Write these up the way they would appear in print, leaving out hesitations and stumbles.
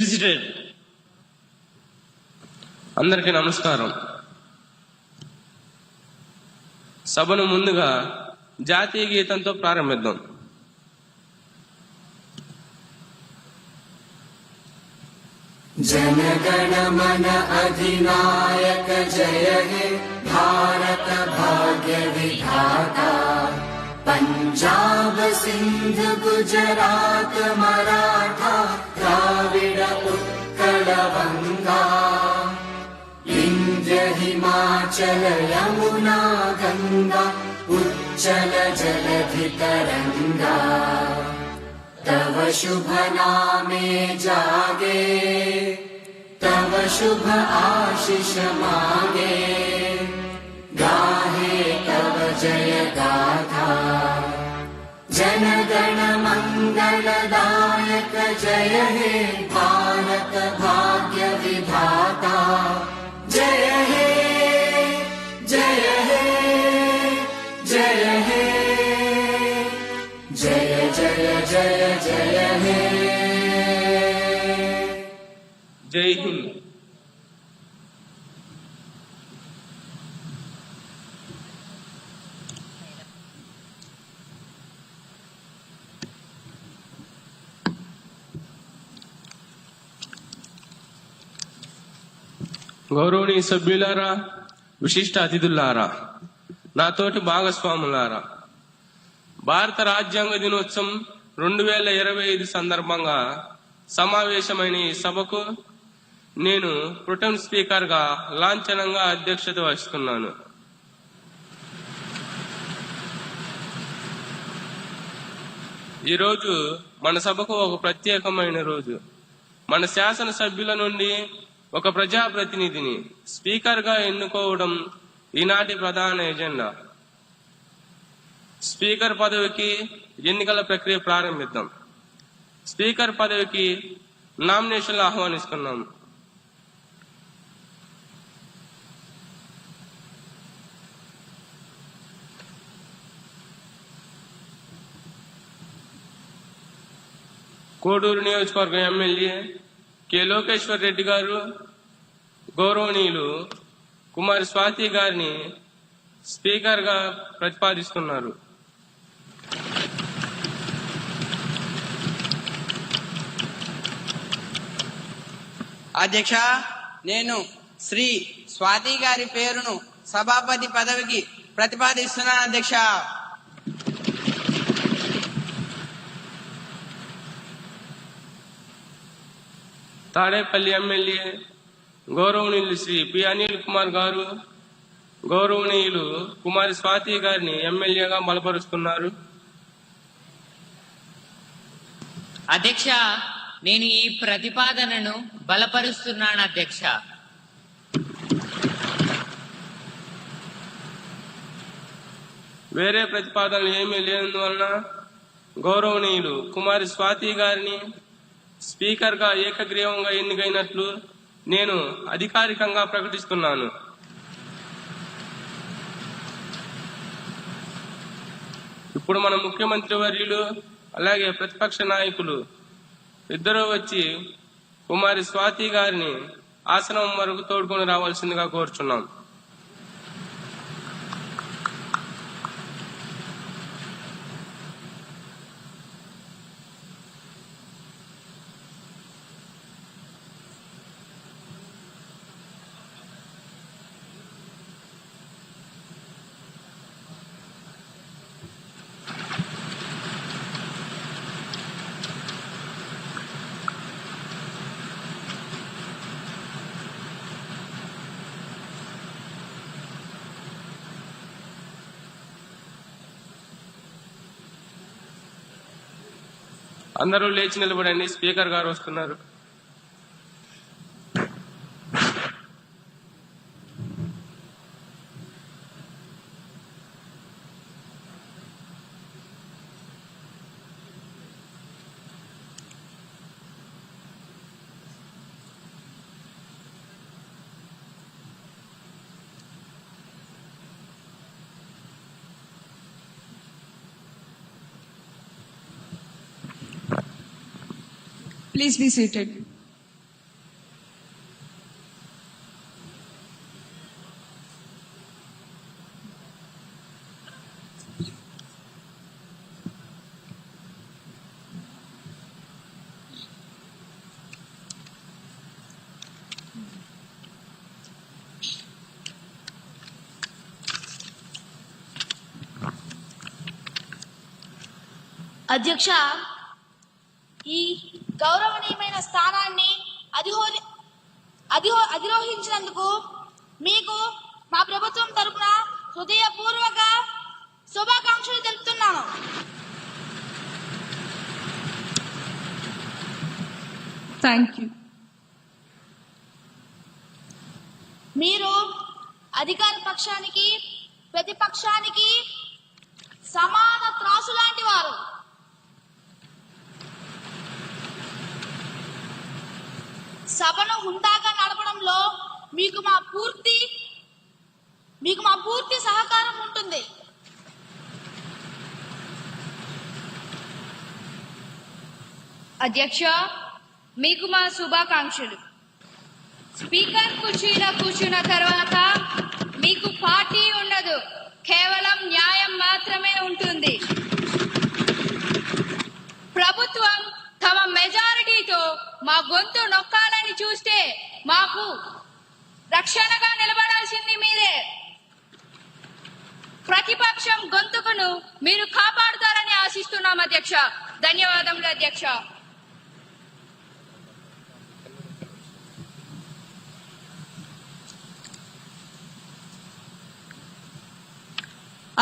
seated. అందరికీ నమస్కారం. సభను ముందుగా జాతీయ గీతంతో ప్రారంభిద్దాం. जनगण मन अधिनायक जय हे भारत भाग्य विधाता पंजाब सिंध गुजरात मराठा द्राविड उत्कल गंगा विंध्य हिमाचल यमुना गंगा उच्चल जलधि तरंगा तव शुभ नामे जागे तव शुभ आशीष मागे गाहे तव जय गाथा जनगण मंगलदायक जय हे भारत भाग्य विधाता जय हे जय हे जय हे जय जय जय जय हे జై హింద్. గౌరవనీయ సభ్యులారా, విశిష్ట అతిథులారా, నాతోటి భాగస్వాములారా, భారత రాజ్యాంగ దినోత్సవం 2025 సందర్భంగా సమావేశమైన ఈ సభకు నేను ప్రొటెం స్పీకర్ గా లాంఛనంగా అధ్యక్షత వహిస్తున్నాను. ఈరోజు మన సభకు ఒక ప్రత్యేకమైన రోజు. మన శాసన సభ్యుల నుండి ఒక ప్రజాప్రతినిధిని స్పీకర్ గా ఎన్నుకోవడం ఈనాటి ప్రధాన ఎజెండా. స్పీకర్ పదవికి ఎన్నికల ప్రక్రియ ప్రారంభిద్దాం. స్పీకర్ పదవికి నామినేషన్లు ఆహ్వానిస్తున్నాము. కోడూరు నియోజకవర్గం ఎమ్మెల్యే కె లోకేశ్వర్ రెడ్డి గారు గౌరవనీయులు కుమారి స్వాతి గారిని స్పీకర్ గా ప్రతిపాదిస్తున్నారు. అధ్యక్ష, నేను శ్రీ స్వాతి గారి పేరును సభాపతి పదవికి ప్రతిపాదిస్తున్నాను. అధ్యక్ష. తాడేపల్లి ఎమ్మెల్యే గౌరవనీయులు శ్రీ పి అనిల్ కుమార్ గారు గౌరవనీయులు కుమారి స్వాతి గారిని ఎమ్మెల్యేగా బలపరుస్తున్నారు. అధ్యక్ష, నేను ఈ ప్రతిపాదనను బలపరుస్తున్నాను. అధ్యక్ష. వేరే ప్రతిపాదనలు ఏమీ లేనందువలన గౌరవనీయులు కుమారి స్వాతి గారిని స్పీకర్ గా ఏకగ్రీవంగా ఎన్నికైనట్లు నేను అధికారికంగా ప్రకటిస్తున్నాను. ఇప్పుడు మన ముఖ్యమంత్రి వర్యులు అలాగే ప్రతిపక్ష నాయకులు ఇద్దరూ వచ్చి కుమారి స్వాతి గారిని ఆసనం వరకు తోడుకొని రావాల్సిందిగా కోరుచున్నాం. అందరూ లేచి నిలబడండి. స్పీకర్ గారు వస్తున్నారు. Please be seated. అధ్యక్ష, ఈ గౌరవనీయమైన స్థానాన్ని అధిరోహించినందుకు మీకు మా ప్రభుత్వం తరపున హృదయపూర్వక శుభాకాంక్షలు తెలుపుతున్నాను. Thank you. మీరు అధికార పక్షానికి ప్రతిపక్షానికి సమాన త్రాసు లాంటి వారు. సభను హుందాగా నడపడంలో మీకు మా పూర్తి సహకారం ఉంటుంది. అధ్యక్ష, మీకు మా శుభాకాంక్షలు. స్పీకర్ కుర్చీలో కూర్చున్న తర్వాత మీకు పార్టీ ఉండదు, కేవలం న్యాయం మాత్రమే ఉంటుంది. ప్రభుత్వం తమ మెజారిటీతో మా గొంతు నొక్కాలని చూస్తే మాకు రక్షణగా నిలబడాల్సింది మీరే. ప్రతిపక్షం గొంతుకును మీరు కాపాడుతారని ఆశిస్తున్నాం అధ్యక్ష. ధన్యవాదములు అధ్యక్ష.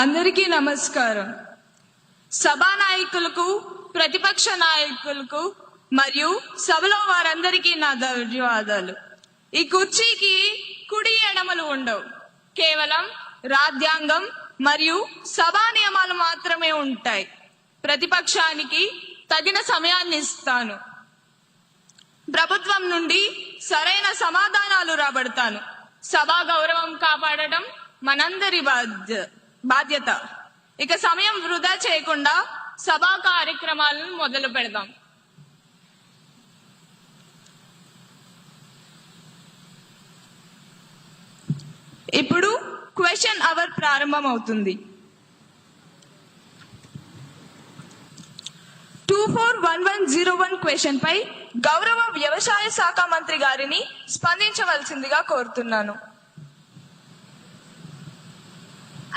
అందరికీ నమస్కారం. సభా నాయకులకు, ప్రతిపక్ష నాయకులకు మరియు సభలో వారందరికీ నా ధన్యవాదాలు. ఈ కుర్చీకి కుడి ఎడమలు ఉండవు, కేవలం రాజ్యాంగం మరియు సభా నియమాలు మాత్రమే ఉంటాయి. ప్రతిపక్షానికి తగిన సమయాన్ని ఇస్తాను. ప్రభుత్వం నుండి సరైన సమాధానాలు రాబడతాను. సభా గౌరవం కాపాడటం మనందరి బాధ్యత. ఇక సమయం వృధా చేయకుండా సభా కార్యక్రమాలను మొదలు పెడదాం. ఇప్పుడు క్వశ్చన్ అవర్ ప్రారంభం అవుతుంది. 241101 క్వశ్చన్ పై గౌరవ వ్యవసాయ శాఖ మంత్రి గారిని స్పందించవలసిందిగా కోరుతున్నాను.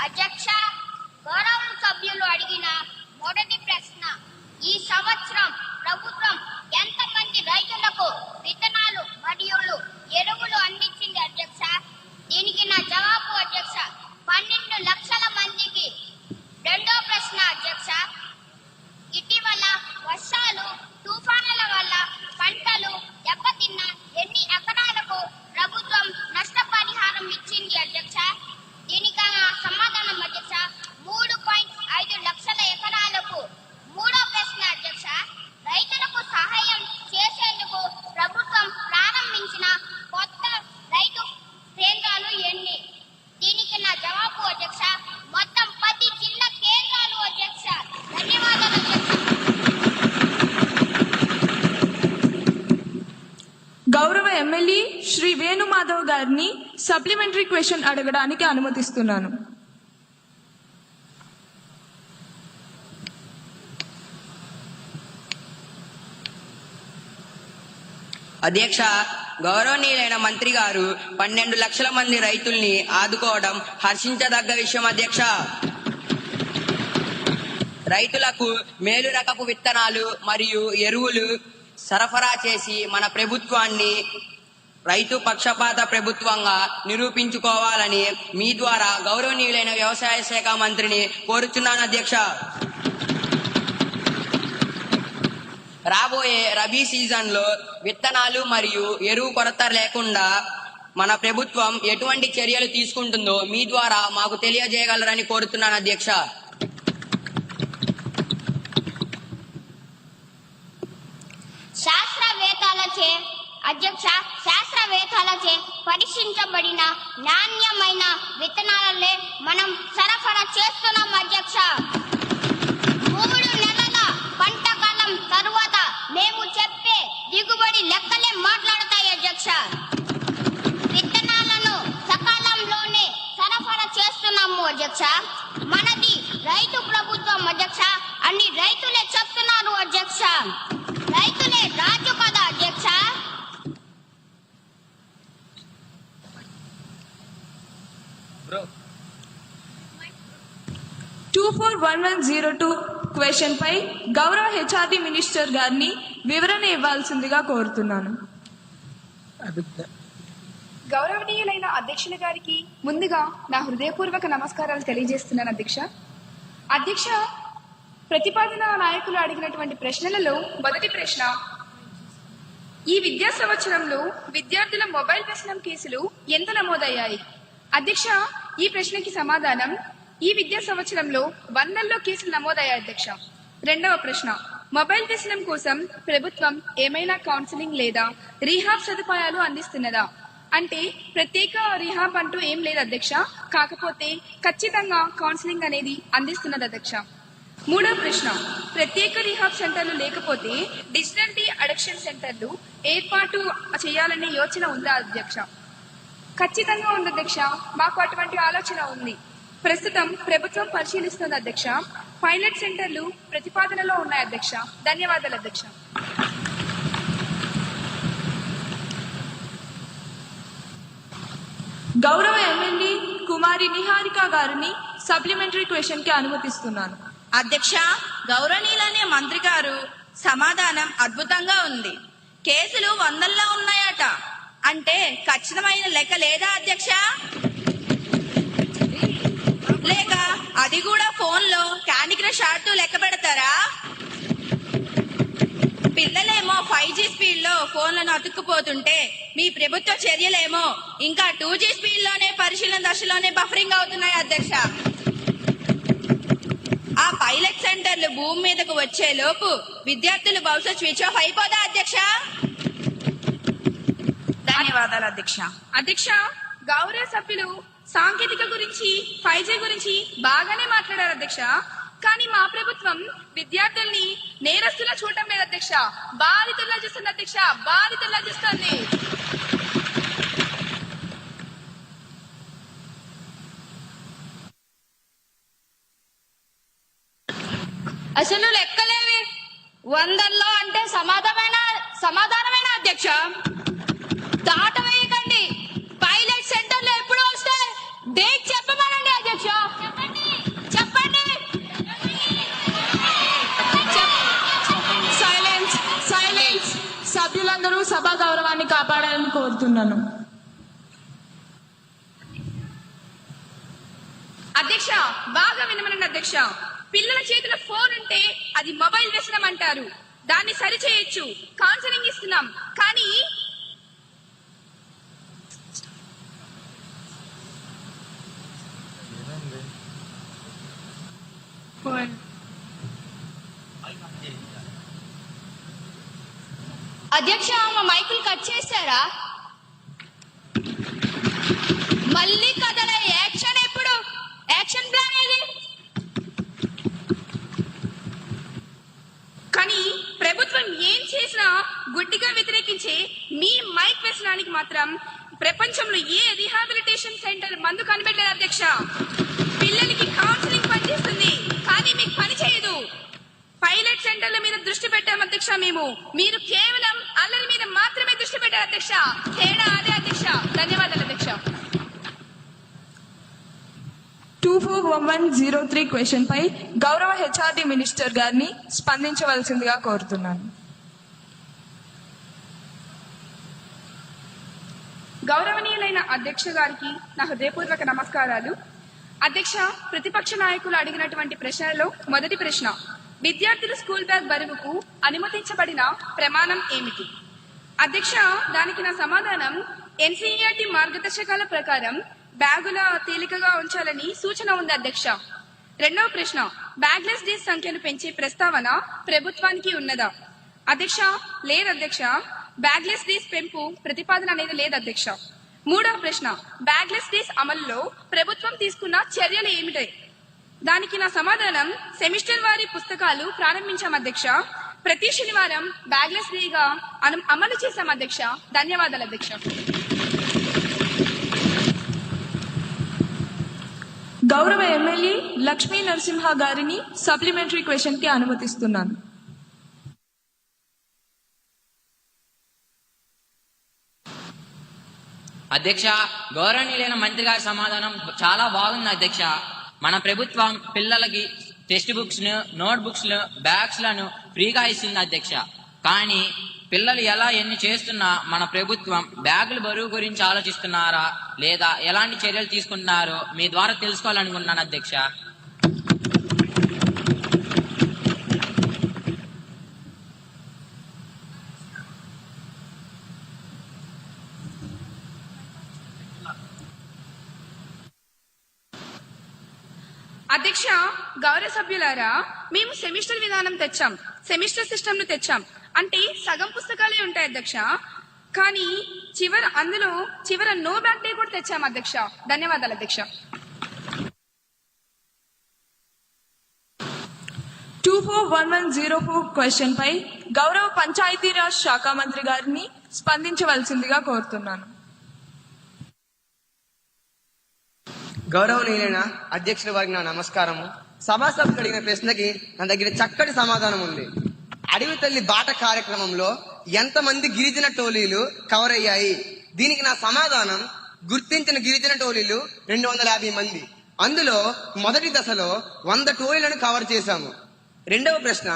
అధ్యక్ష, గౌరవ సభ్యులు అడిగిన మొదటి ప్రశ్న, ఈ సంవత్సరం ప్రభుత్వం ఎంతమంది రైతులకు విత్తనాలు మరియు ఎరువులు అందించింది అధ్యక్ష? దీనికి నా జవాబు అధ్యక్ష, 12 లక్షల మందికి. రెండో ప్రశ్న అధ్యక్ష, ఇటీవల వర్షాలు తుఫానుల వల్ల పంటలు దెబ్బతిన్న ఎన్ని ఎకరాలకు ప్రభుత్వం నష్టపరిహారం ఇచ్చింది అధ్యక్ష? దీనికి సమాధానం అధ్యక్ష, 3.5 లక్షల ఎకరాలకు. మూడో ప్రశ్న అధ్యక్ష, రైతులకు సహాయం చేసేందుకు ప్రభుత్వం ప్రారంభించిన కొత్త రైతు కేంద్రాలు ఎన్ని? దీనికి నా జవాబు అధ్యక్ష, మొత్తం 10 జిల్లా కేంద్రాలు అధ్యక్ష. ధన్యవాదాలు అధ్యక్ష. గౌరవ ఎమ్మెల్యే శ్రీ వేణుమాధవ్ గారిని సప్లిమెంటరీ క్వశ్చన్ అడగడానికి అనుమతిస్తున్నాను. అధ్యక్ష, గౌరవనీయులైన మంత్రి గారు 12 లక్షల మంది రైతుల్ని ఆదుకోవడం హర్షించదగ్గ విషయం అధ్యక్ష. రైతులకు మేలు రకపు విత్తనాలు మరియు ఎరువులు సరఫరా చేసి మన ప్రభుత్వాన్ని రైతు పక్షపాత ప్రభుత్వంగా నిరూపించుకోవాలని మీ ద్వారా గౌరవనీయులైన వ్యవసాయ శాఖ మంత్రిని కోరుచున్నాను అధ్యక్ష. రాబోయే రబీ సీజన్ లో విత్తనాలు మరియు ఎరువు కొరత లేకుండా మన ప్రభుత్వం ఎటువంటి చర్యలు తీసుకుంటుందో మీ ద్వారా మాకు తెలియజేయగలరని కోరుతున్నాను అధ్యక్ష. శాస్త్రవేత్తలచే పరీక్షించబడిన నాణ్యమైన విత్తనాలనే మనం సరఫరా చేస్తున్నాం అధ్యక్ష. 3 నెలల పంట కాలం తరువాత మేము చెప్పే దిగుబడి లెక్కలే మాట్లాడతాయి అధ్యక్ష. విత్తనాలను సకాలంలోనే సరఫరా చేస్తున్నాము అధ్యక్ష. మనది రైతు ప్రభుత్వం అధ్యక్ష. అన్ని రైతులే చెప్తున్నారు అధ్యక్ష. రైతులే రాజు కదా అధ్యక్ష. Bro. 241102 క్వశ్చన్ పై గౌరవ హెచ్ఆర్డి మినిస్టర్ గారిని వివరణ ఇవ్వాల్సిందిగా కోరుతున్నాను. గౌరవనీయులైన అధ్యక్షుల గారికి ముందుగా నా హృదయపూర్వక నమస్కారాలు తెలియజేస్తున్నాను అధ్యక్ష. అధ్యక్ష, ప్రతిపాదన నాయకులు అడిగినటువంటి ప్రశ్నలలో మొదటి ప్రశ్న, ఈ విద్యా సంవత్సరంలో విద్యార్థుల మొబైల్ వ్యసనం కేసులు ఎంత నమోదయ్యాయి? అధ్యక్ష, ఈ ప్రశ్నకి సమాధానం, ఈ విద్యా సంవత్సరంలో 100ల్లో కేసులు నమోదయ్యాయి అధ్యక్ష. రెండవ ప్రశ్న, మొబైల్ వ్యసనం కోసం ప్రభుత్వం ఏమైనా కౌన్సిలింగ్ లేదా రీహాబ్ సదుపాయాలు అందిస్తున్నదా? అంటే ప్రత్యేక రీహాబ్ అంటూ ఏం లేదు అధ్యక్ష, కాకపోతే ఖచ్చితంగా కౌన్సిలింగ్ అనేది అందిస్తున్నది అధ్యక్ష. మూడవ ప్రశ్న, ప్రత్యేక రీహాబ్ సెంటర్లు లేకపోతే డిజిటల్ డి అడిక్షన్ సెంటర్లు ఏర్పాటు చేయాలనే యోచన ఉందా అధ్యక్ష? ఖచ్చితంగా ఉంది అధ్యక్ష, మాకు అటువంటి ఆలోచన ఉంది. ప్రస్తుతం ప్రభుత్వం పరిశీలిస్తుంది అధ్యక్ష. పైలట్ సెంటర్లు ప్రతిపాదనలో ఉన్నాయి అధ్యక్ష. ధన్యవాదాలు అధ్యక్ష. గౌరవ ఎమ్మెల్యే కుమారి నిహారిక గారిని సప్లిమెంటరీ క్వశ్చన్ కి అనుమతిస్తున్నాను. అధ్యక్ష, గౌరవనీయులనే మంత్రి గారు సమాధానం అద్భుతంగా ఉంది. కేసులు 100ల్లో ఉన్నాయట అంటే ఖచ్చితమైన లెక్క లేదా అధ్యక్ష? లేక అది కూడా ఫోన్లో క్యాండీ క్రష్ ఆడుతూ లెక్క పెడతారా? పిల్లలేమో 5G స్పీడ్ లో ఫోన్లను అతుక్కుపోతుంటే మీ ప్రభుత్వ చర్యలేమో ఇంకా 2G స్పీడ్ లోనే పరిశీలన దశలోనే బఫరింగ్ అవుతున్నాయి అధ్యక్ష. ఆ పైలట్ సెంటర్లు భూమి మీదకు వచ్చే లోపు విద్యార్థులు బహుశా స్విచ్ ఆఫ్ అయిపోదా అధ్యక్ష? ధన్యవాదాలు అధ్యక్ష. అధ్యక్ష, గౌరవ సభ్యులు సాంకేతిక గురించి 5G గురించి బాగానే మాట్లాడారు అధ్యక్ష. కానీ మా ప్రభుత్వం విద్యార్థుల్ని నేరస్తులా చూడటం లేదు అధ్యక్ష, బాధితుల్లా చూస్తుంది అధ్యక్ష, బాధితుల్లా చూస్తుంది. అసలు లెక్కలేవి 100ల్లో అంటే సమాధానమైన అధ్యక్ష. దాట వేయకండి. పైలట్ సెంటర్లు ఎప్పుడు వస్తాయి? డేట్ చెప్పమనండి అధ్యక్ష. చెప్పండి. Silence silence. సభ్యులందరూ సభా గౌరవాన్ని కాపాడాలని కోరుతున్నాను. అధ్యక్ష, బాగా వినమనండి అధ్యక్ష. పిల్లల చేతిలో ఫోన్ ఉంటే అది మొబైల్ వ్యసనం అంటారు. దాన్ని సరిచేయొచ్చు, కౌన్సిలింగ్ ఇస్తున్నాం. కానీ అధ్యక్ష, మా మైకులు కట్ చేశారా? మళ్ళీ కథల యాక్షన్ ఎప్పుడు? యాక్షన్ ప్లాన్ ఏది? కానీ ప్రభుత్వం ఏం చేసినా గుడ్డిగా వ్యతిరేకించే మీ మైక్ వ్యసనానికి మాత్రం ప్రపంచంలో ఏ రిహాబిలిటేషన్ సెంటర్ మందు కనిపెట్టలేదు అధ్యక్ష. పిల్లలకి కౌన్సిలింగ్ పనిచేస్తుంది కానీ మీకు పని చేయదు. పైలట్ సెంటర్ల మీద దృష్టి పెట్టాం అధ్యక్ష మేము. మీరు కేవలం అల్లరి మీద మాత్రమే దృష్టి పెట్టారు అధ్యక్ష. తేడా అదే అధ్యక్ష. ధన్యవాదాలు అధ్యక్ష. 241103 క్వశ్చన్ పై గౌరవ హెచ్ఆర్డి మినిస్టర్ గారిని స్పందించవలసిందిగా కోరుతున్నాను. గౌరవనీయులైన అధ్యక్ష గారికి నా హృదయపూర్వక నమస్కారాలు. అధ్యక్ష, ప్రతిపక్ష నాయకులు అడిగినటువంటి ప్రశ్నలో మొదటి ప్రశ్న, విద్యార్థులు స్కూల్ బ్యాగ్ బరువుకు అనుమతించబడిన ప్రమాణం ఏమిటి? అధ్యక్ష, దానికి నా సమాధానం, NCERT మార్గదర్శకాల ప్రకారం బ్యాగుల తేలికగా ఉంచాలని సూచన ఉంది అధ్యక్ష. రెండవ ప్రశ్న, బ్యాగ్లెస్ డేస్ సంఖ్యను పెంచే ప్రస్తావన ప్రభుత్వానికి ఉన్నదా? అధ్యక్ష, లేదు అధ్యక్ష. బ్యాగ్లెస్ డేస్ పెంపు ప్రతిపాదన అనేది లేదు అధ్యక్ష. మూడవ ప్రశ్న, బ్యాగ్లెస్ డేస్ అమలులో ప్రభుత్వం తీసుకున్న చర్యలు ఏమిటి? దానికి నా సమాధానం, సెమిస్టర్ వారి పుస్తకాలు ప్రారంభించాం అధ్యక్ష. ప్రతి శనివారం బ్యాగ్లెస్ డేగా అమలు చేశాం అధ్యక్ష. ధన్యవాదాలు అధ్యక్ష. గౌరవ ఎమ్మెల్యే లక్ష్మీ నరసింహ గారిని సప్లిమెంటరీ క్వశ్చన్ కి అనుమతిస్తున్నాను. అధ్యక్ష, గౌరవనీయులైన మంత్రి గారి సమాధానం చాలా బాగుంది అధ్యక్ష. మన ప్రభుత్వం పిల్లలకి టెక్స్ట్ బుక్స్ ను, నోట్ బుక్స్ ను, బ్యాగ్స్ లను ఫ్రీగా ఇస్తుంది అధ్యక్ష. కానీ పిల్లలు ఎలా ఎన్ని చేస్తున్నా మన ప్రభుత్వం బ్యాగుల బరువు గురించి ఆలోచిస్తున్నారా లేదా ఎలాంటి చర్యలు తీసుకుంటున్నారో మీ ద్వారా తెలుసుకోవాలనుకుంటున్నాను అధ్యక్ష. అధ్యక్ష, గౌరవ సభ్యులారా, మేము సెమిస్టర్ విధానం తెచ్చాం, సెమిస్టర్ సిస్టమ్ ను తెచ్చాం. అంటే సగం పుస్తకాలే ఉంటాయి అధ్యక్ష. కానీ చివర నో బ్యాక్ డే కూడా తెచ్చాం అధ్యక్ష. ధన్యవాదాలు అధ్యక్ష. 241104 క్వశ్చన్ పై గౌరవ పంచాయతీరాజ్ శాఖ మంత్రి గారిని స్పందించవలసిందిగా కోరుతున్నాను. గౌరవనీయులైన అధ్యక్షుల వారికి నా నమస్కారము. సభాసభ్యులు అడిగిన ప్రశ్నకి నా దగ్గర చక్కటి సమాధానం ఉంది. అడవి తల్లి బాట కార్యక్రమంలో ఎంతమంది గిరిజన టోలీలు కవర్ అయ్యాయి? దీనికి నా సమాధానం, గుర్తించిన గిరిజన టోలీలు 250 మంది. అందులో మొదటి దశలో 100 టోలీలను కవర్ చేశాము. రెండవ ప్రశ్న,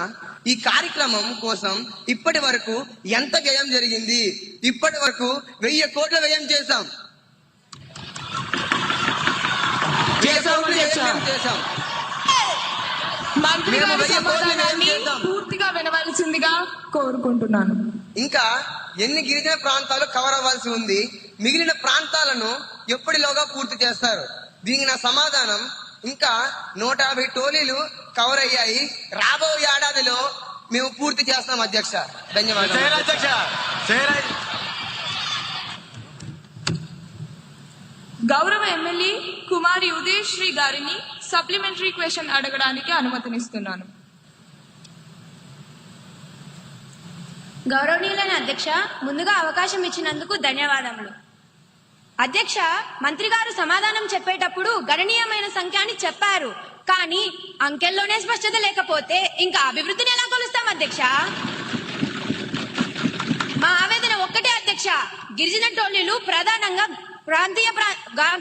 ఈ కార్యక్రమం కోసం ఇప్పటి వరకు ఎంత వ్యయం జరిగింది? ఇప్పటి వరకు 1000 కోట్ల వ్యయం చేశాం. మంత్రి గారి సమాధానాన్ని పూర్తిగా వినవలసిందిగా కోరుకుంటున్నాను. ఇంకా ఎన్ని గిరిజన ప్రాంతాలు కవర్ అవ్వాల్సి ఉంది? మిగిలిన ప్రాంతాలను ఎప్పటిలోగా పూర్తి చేస్తారు? దీనికి నా సమాధానం, ఇంకా 150 టోలీలు కవర్ అయ్యాయి. రాబోయే ఏడాదిలో మేము పూర్తి చేస్తాం అధ్యక్ష. ధన్యవాదాలు. గౌరవ ఎమ్మెల్యే కుమారి ఉదయశ్రీ గారిని సప్లిమెంటరీ క్వశ్చన్ అడగడానికి అనుమతినిస్తున్నాను. గౌరవనీయులైన అధ్యక్ష, ముందుగా అవకాశం ఇచ్చినందుకు ధన్యవాదములు. అధ్యక్ష, మంత్రి గారు సమాధానం చెప్పేటప్పుడు గణనీయమైన సంఖ్య అని చెప్పారు. కానీ అంకెల్లోనే స్పష్టత లేకపోతే ఇంకా అభివృద్ధిని ఎలా కొలుస్తాం అధ్యక్ష? మా ఆవేదన ఒక్కటే అధ్యక్ష, గిరిజన టోలీలు ప్రధానంగా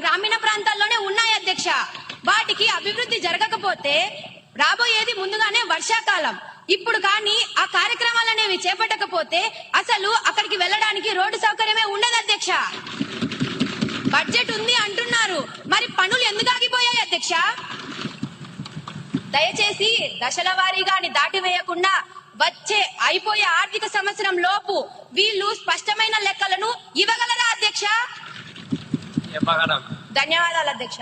గ్రామీణ ప్రాంతాల్లోనే ఉన్నాయి అధ్యక్ష. వాటికి అభివృద్ధి జరగకపోతే రాబోయేది ముందుగానే వర్షాకాలం. ఇప్పుడు కానీ ఆ కార్యక్రమాలనేవి చేపట్టకపోతే అసలు అక్కడికి వెళ్ళడానికి రోడ్డు సౌకర్యమే ఉండదు అధ్యక్ష. బడ్జెట్ ఉంది అంటున్నారు, మరి పనులు ఎందుకు ఆగిపోయాయి అధ్యక్ష? దయచేసి దశల వారీగాని దాటివేయకుండా వచ్చే అయిపోయే ఆర్థిక సంవత్సరం లోపు వీళ్ళు స్పష్టమైన లెక్కలను ఇవ్వగలరా అధ్యక్ష? ధన్యవాదాలు అధ్యక్ష.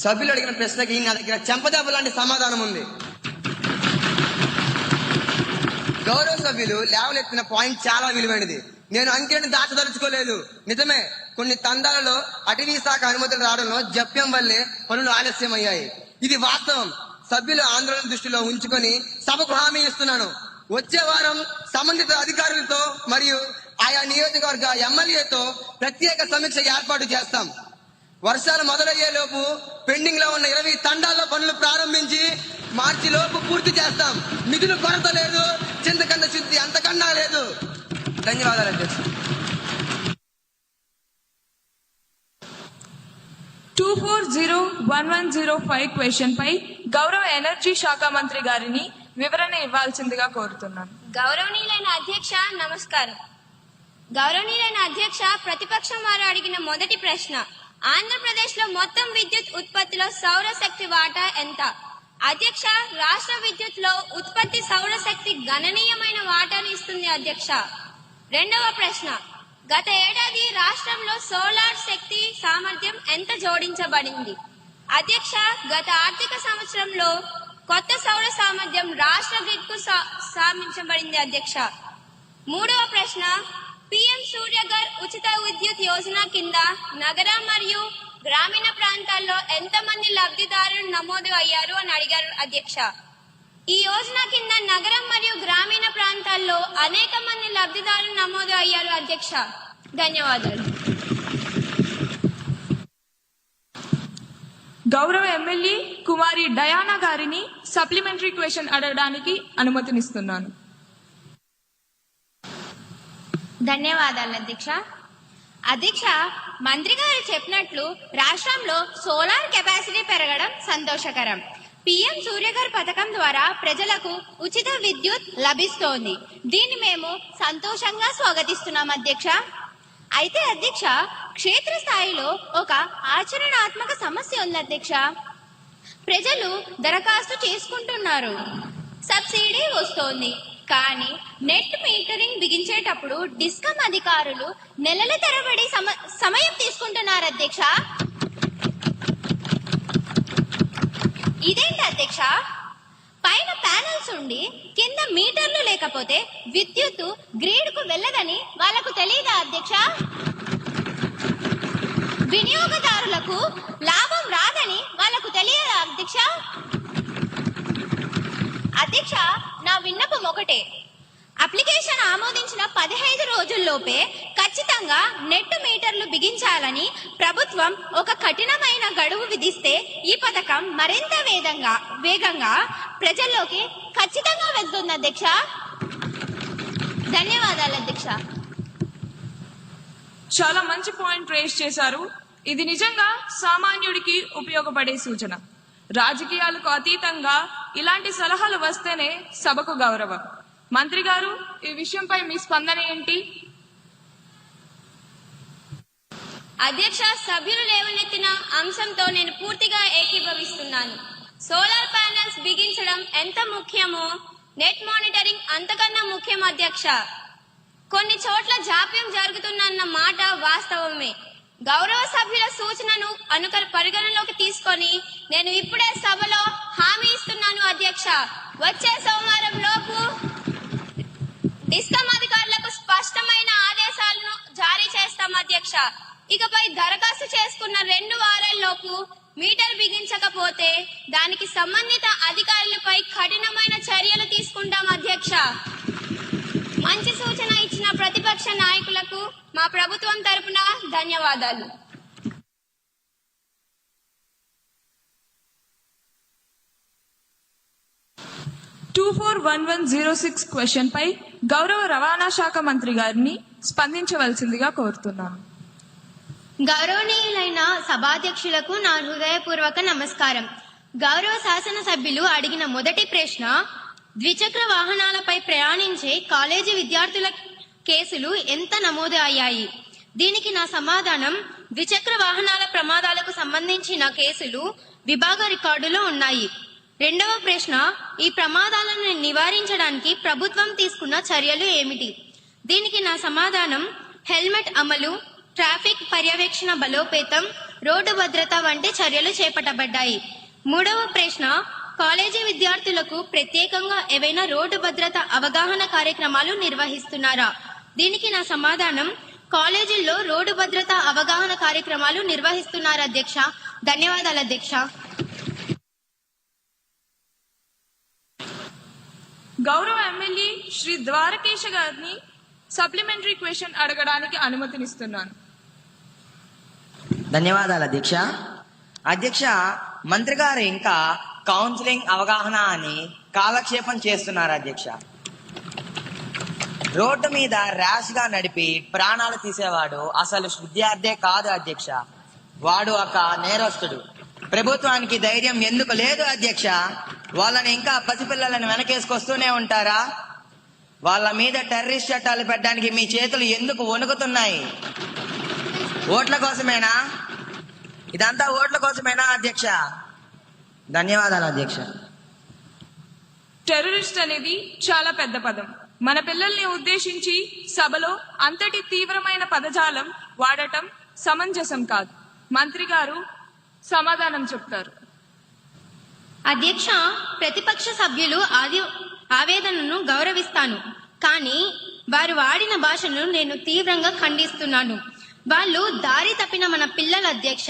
సభ్యులు అడిగిన ప్రశ్నకి నా దగ్గర చెంపదెబ్బ లాంటి సమాధానం ఉంది. గౌరవ సభ్యులు లేవలెత్తిన పాయింట్ చాలా విలువైనది. నేను అంకెలను దాచదలుచుకోలేదు. నిజమే, కొన్ని తండాలలో అటవీ శాఖ అనుమతులు రావడంలో జప్యం వల్లే పనులు ఆలస్యమయ్యాయి. ఇది వాస్తవం. సభ్యుల ఆందోళన దృష్టిలో ఉంచుకొని సభకు హామీ ఇస్తున్నాను, వచ్చే వారం సంబంధిత అధికారులతో మరియు ఆయా నియోజకవర్గ ఎమ్మెల్యేతో ప్రత్యేక సమీక్ష ఏర్పాటు చేస్తాం. వర్షాలు మొదలయ్యే లోపు పెండింగ్ లో ఉన్న 20 తండాల్లో పనులు ప్రారంభించి మార్చి లోపు పూర్తి చేస్తాం. నిధులు కొరత లేదు, చింతకంద శుద్ధి అంతకన్నా లేదు. ధన్యవాదాలు అధ్యక్ష. 240105 క్వశ్చన్ పై గౌరవ ఎనర్జీ శాఖ మంత్రి గారిని వివరణ ఇవ్వాల్సిందిగా కోరుతున్నాను. గౌరవనీయులైన అధ్యక్ష, నమస్కారం. గౌరవనీయులైన అధ్యక్ష, ప్రతిపక్షం వారు అడిగిన మొదటి ప్రశ్న, ఆంధ్రప్రదేశ్ లో మొత్తం విద్యుత్ ఉత్పత్తిలో సౌరశక్తి వాటా ఎంత? అధ్యక్ష, రాష్ట్ర విద్యుత్ లో ఉత్పత్తి సౌరశక్తి గణనీయమైన వాటాను ఇస్తుంది అధ్యక్ష. రెండవ ప్రశ్న, గత ఏడాది రాష్ట్రంలో సోలార్ శక్తి సామర్థ్యం ఎంత జోడించబడింది? అధ్యక్ష, గత ఆర్థిక సంవత్సరంలో కొత్త సౌర సామర్థ్యం రాష్ట్ర గ్రిడ్ కు సాధించబడింది అధ్యక్ష. మూడవ ప్రశ్న, పిఎం సూర్యఘర్ ఉచిత విద్యుత్ యోజన కింద నగర మరియు గ్రామీణ ప్రాంతాల్లో ఎంతమంది లబ్ధిదారులు నమోదు అయ్యారు అని అడిగారు అధ్యక్ష. ఈ యోజన కింద నగరం మరియు గ్రామీణ ప్రాంతాల్లో అనేక మంది లబ్ధిదారులు నమోదు అయ్యారు అధ్యక్ష. ధన్యవాదాలు. గౌరవ ఎమ్మెల్యే కుమారి డయానా గారిని సప్లిమెంటరీ క్వశ్చన్ అడగడానికి అనుమతినిస్తున్నాను. ధన్యవాదాలు అధ్యక్ష. అధ్యక్ష, మంత్రి గారు చెప్పినట్లు రాష్ట్రంలో సోలార్ కెపాసిటీ పెరగడం సంతోషకరం. పిఎం సూర్యఘర్ పథకం ద్వారా ప్రజలకు ఉచిత విద్యుత్ లభిస్తోంది. దీన్ని మేము సంతోషంగా స్వాగతిస్తున్నాం అధ్యక్ష. అయితే అధ్యక్ష, క్షేత్రస్థాయిలో ఒక ఆచరణాత్మక సమస్య ఉంది అధ్యక్ష. ప్రజలు దరఖాస్తు చేసుకుంటున్నారు, సబ్సిడీ వస్తోంది, కానీ నెట్ మీటరింగ్ బిగించేటప్పుడు డిస్కమ్ అధికారులు నెలల తరబడి సమయం తీసుకుంటున్నారు అధ్యక్ష. ఇదేంటి అధ్యక్ష? పైన ప్యానల్స్ ఉండి కింద మీటర్లు లేకపోతే విద్యుత్ గ్రిడ్ కు వెళ్ళదని వాళ్ళకు తెలియదా అధ్యక్ష? వినియోగదారులకు లాభం రాదని వాళ్ళకు తెలియదా అధ్యక్ష? అధ్యక్ష, నా విన్నపం ఒకటే. అప్లికేషన్ ఆమోదించిన 15 రోజుల్లోపే ఖచ్చితంగా నెట్ మీటర్లు బిగించాలని ప్రభుత్వం ఒక కఠినమైన గడువు విధిస్తే ఈ పథకం మరింత వేగంగా ప్రజల్లోకి ఖచ్చితంగా వెళ్తుంది అధ్యక్ష. ధన్యవాదాలు అధ్యక్ష. చాలా మంచి పాయింట్ రేస్ చేశారు. ఇది నిజంగా సామాన్యుడికి ఉపయోగపడే సూచన. రాజకీయాలకు అతీతంగా ఇలాంటి సలహాలు వస్తేనే సభకు గౌరవం. మంత్రి గారు, ఈ విషయంపై మీ స్పందన ఏంటి? అధ్యక్ష, సభ్యులు లేవనెత్తిన అంశంతో నేను పూర్తిగా ఏకీభవిస్తున్నాను. సోలార్ ప్యానెల్స్ బిగించడం ఎంత ముఖ్యమో నెట్ మానిటరింగ్ అంతకన్నా ముఖ్యం అధ్యక్ష. కొన్ని చోట్ల జాప్యం జరుగుతుందన్న మాట వాస్తవమే. గౌరవ సభ్యుల సూచనను పరిగణలోకి తీసుకొని నేను ఇప్పుడే సభలో హామీ ఇస్తున్నాను అధ్యక్ష. వచ్చే సోమవారం లోపు డిస్కమ్ అధికారులకు స్పష్టమైన ఆదేశాలను జారీ చేస్తాం అధ్యక్ష. ఇకపై దరఖాస్తు చేసుకున్న 2 వారాల్లోపు మీటర్ బిగించకపోతే దానికి సంబంధిత అధికారులపై కఠినమైన చర్యలు తీసుకుంటాం అధ్యక్ష. మంచి సూచన ఇచ్చిన ప్రతిపక్ష నాయకులకు మా ప్రభుత్వం తరపున ధన్యవాదాలు. క్వశ్చన్ పై గౌరవ రవాణా శాఖ మంత్రి గారిని స్పందించవలసిందిగా కోరుతున్నాను. గౌరవనీయులైన సభాధ్యక్షులకు నా హృదయపూర్వక నమస్కారం. గౌరవ శాసనసభ్యులు అడిగిన మొదటి ప్రశ్న, ద్విచక్ర వాహనాలపై ప్రయాణించే కాలేజీ విద్యార్థుల కేసులు ఎంత నమోదు అయ్యాయి? దీనికి నా సమాధానం, ద్విచక్ర వాహనాల ప్రమాదాలకు సంబంధించిన కేసులు విభాగ రికార్డులో ఉన్నాయి. రెండవ ప్రశ్న, ఈ ప్రమాదాలను నివారించడానికి ప్రభుత్వం తీసుకున్న చర్యలు ఏమిటి? దీనికి నా సమాధానం, హెల్మెట్ అమలు, ట్రాఫిక్ పర్యవేక్షణ బలోపేతం, రోడ్డు భద్రత వంటి చర్యలు చేపట్టబడ్డాయి. మూడవ ప్రశ్న, కాలేజీ విద్యార్థులకు ప్రత్యేకంగా ఏవైనా రోడ్డు భద్రత అవగాహన కార్యక్రమాలు నిర్వహిస్తున్నారా? దీనికి నా సమాధానం, కాలేజీల్లో రోడ్డు భద్రత అవగాహన కార్యక్రమాలు నిర్వహిస్తున్నారు అధ్యక్ష. ధన్యవాదాలు అధ్యక్ష. గౌరవ ఎమ్మెల్యే శ్రీ ద్వారకేశ గారిని సప్లిమెంటరీ క్వశ్చన్ అడగడానికి అనుమతినిస్తున్నాను. ధన్యవాదాలు అధ్యక్ష. అధ్యక్ష, మంత్రి గారు ఇంకా కౌన్సిలింగ్ అవగాహన అని కాలక్షేపం చేస్తున్నారు అధ్యక్ష. రోడ్డు మీద ర్యాష్ గా నడిపి ప్రాణాలు తీసేవాడు అసలు విద్యార్థే కాదు అధ్యక్ష. వాడు ఒక నేరస్తుడు. ప్రభుత్వానికి ధైర్యం ఎందుకు లేదు అధ్యక్ష? వాళ్ళని ఇంకా పసిపిల్లలను వెనకేసుకొస్తూనే ఉంటారా? వాళ్ళ మీద టెర్రరిస్ట్ చట్టాలు పెట్టడానికి మీ చేతులు ఎందుకు వణుకుతున్నాయి? ఓట్ల కోసమేనా? ఇదంతా ఓట్ల కోసమేనా అధ్యక్ష? ధన్యవాదాలు అధ్యక్ష. టెర్రరిస్ట్ అనేది చాలా పెద్ద పదం. మన పిల్లల్ని ఉద్దేశించి సభలో అంతటి తీవ్రమైన పదజాలం వాడటం సమంజసం కాదు. మంత్రి గారు సమాధానం చెప్తారు. అధ్యక్ష, ప్రతిపక్ష సభ్యులు ఆవేదనను గౌరవిస్తాను, కానీ వారు వాడిన భాషను నేను తీవ్రంగా ఖండిస్తున్నాను. వాళ్ళు దారి తప్పిన మన పిల్లల అధ్యక్ష,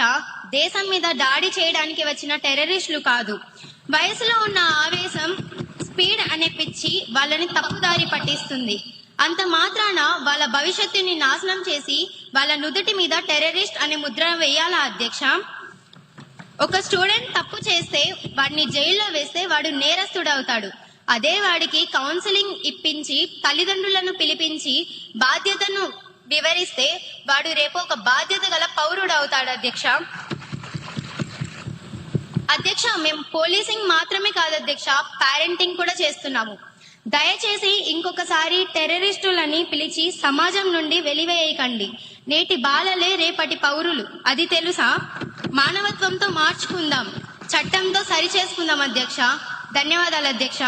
దేశం మీద దాడి చేయడానికి వచ్చిన టెర్రరిస్టులు కాదు. వయసులో ఉన్న ఆవేశం, స్పీడ్ అనే పిచ్చి వాళ్ళని తప్పుదారి పట్టిస్తుంది. అంత మాత్రాన వాళ్ళ భవిష్యత్తుని నాశనం చేసి వాళ్ళ నుదుటి మీద టెర్రరిస్ట్ అనే ముద్ర వేయాలా అధ్యక్ష? ఒక స్టూడెంట్ తప్పు చేస్తే వాడిని జైల్లో వేస్తే వాడు నేరస్తుడవుతాడు. అదే వాడికి కౌన్సిలింగ్ ఇప్పించి తల్లిదండ్రులను పిలిపించి వివరిస్తే వాడు రేపు ఒక బాధ్యత గల పౌరుడు అవుతాడు అధ్యక్ష. అధ్యక్ష, మేము పోలీసింగ్ మాత్రమే కాదు అధ్యక్ష, పేరెంటింగ్ కూడా చేస్తున్నాము. దయచేసి ఇంకొకసారి టెర్రరిస్టులని పిలిచి సమాజం నుండి వెలివేయకండి. నేటి బాలలే రేపటి పౌరులు, అది తెలుసా? మానవత్వంతో మార్చుకుందాం, చట్టంతో సరి చేసుకుందాం అధ్యక్ష. ధన్యవాదాలు అధ్యక్ష.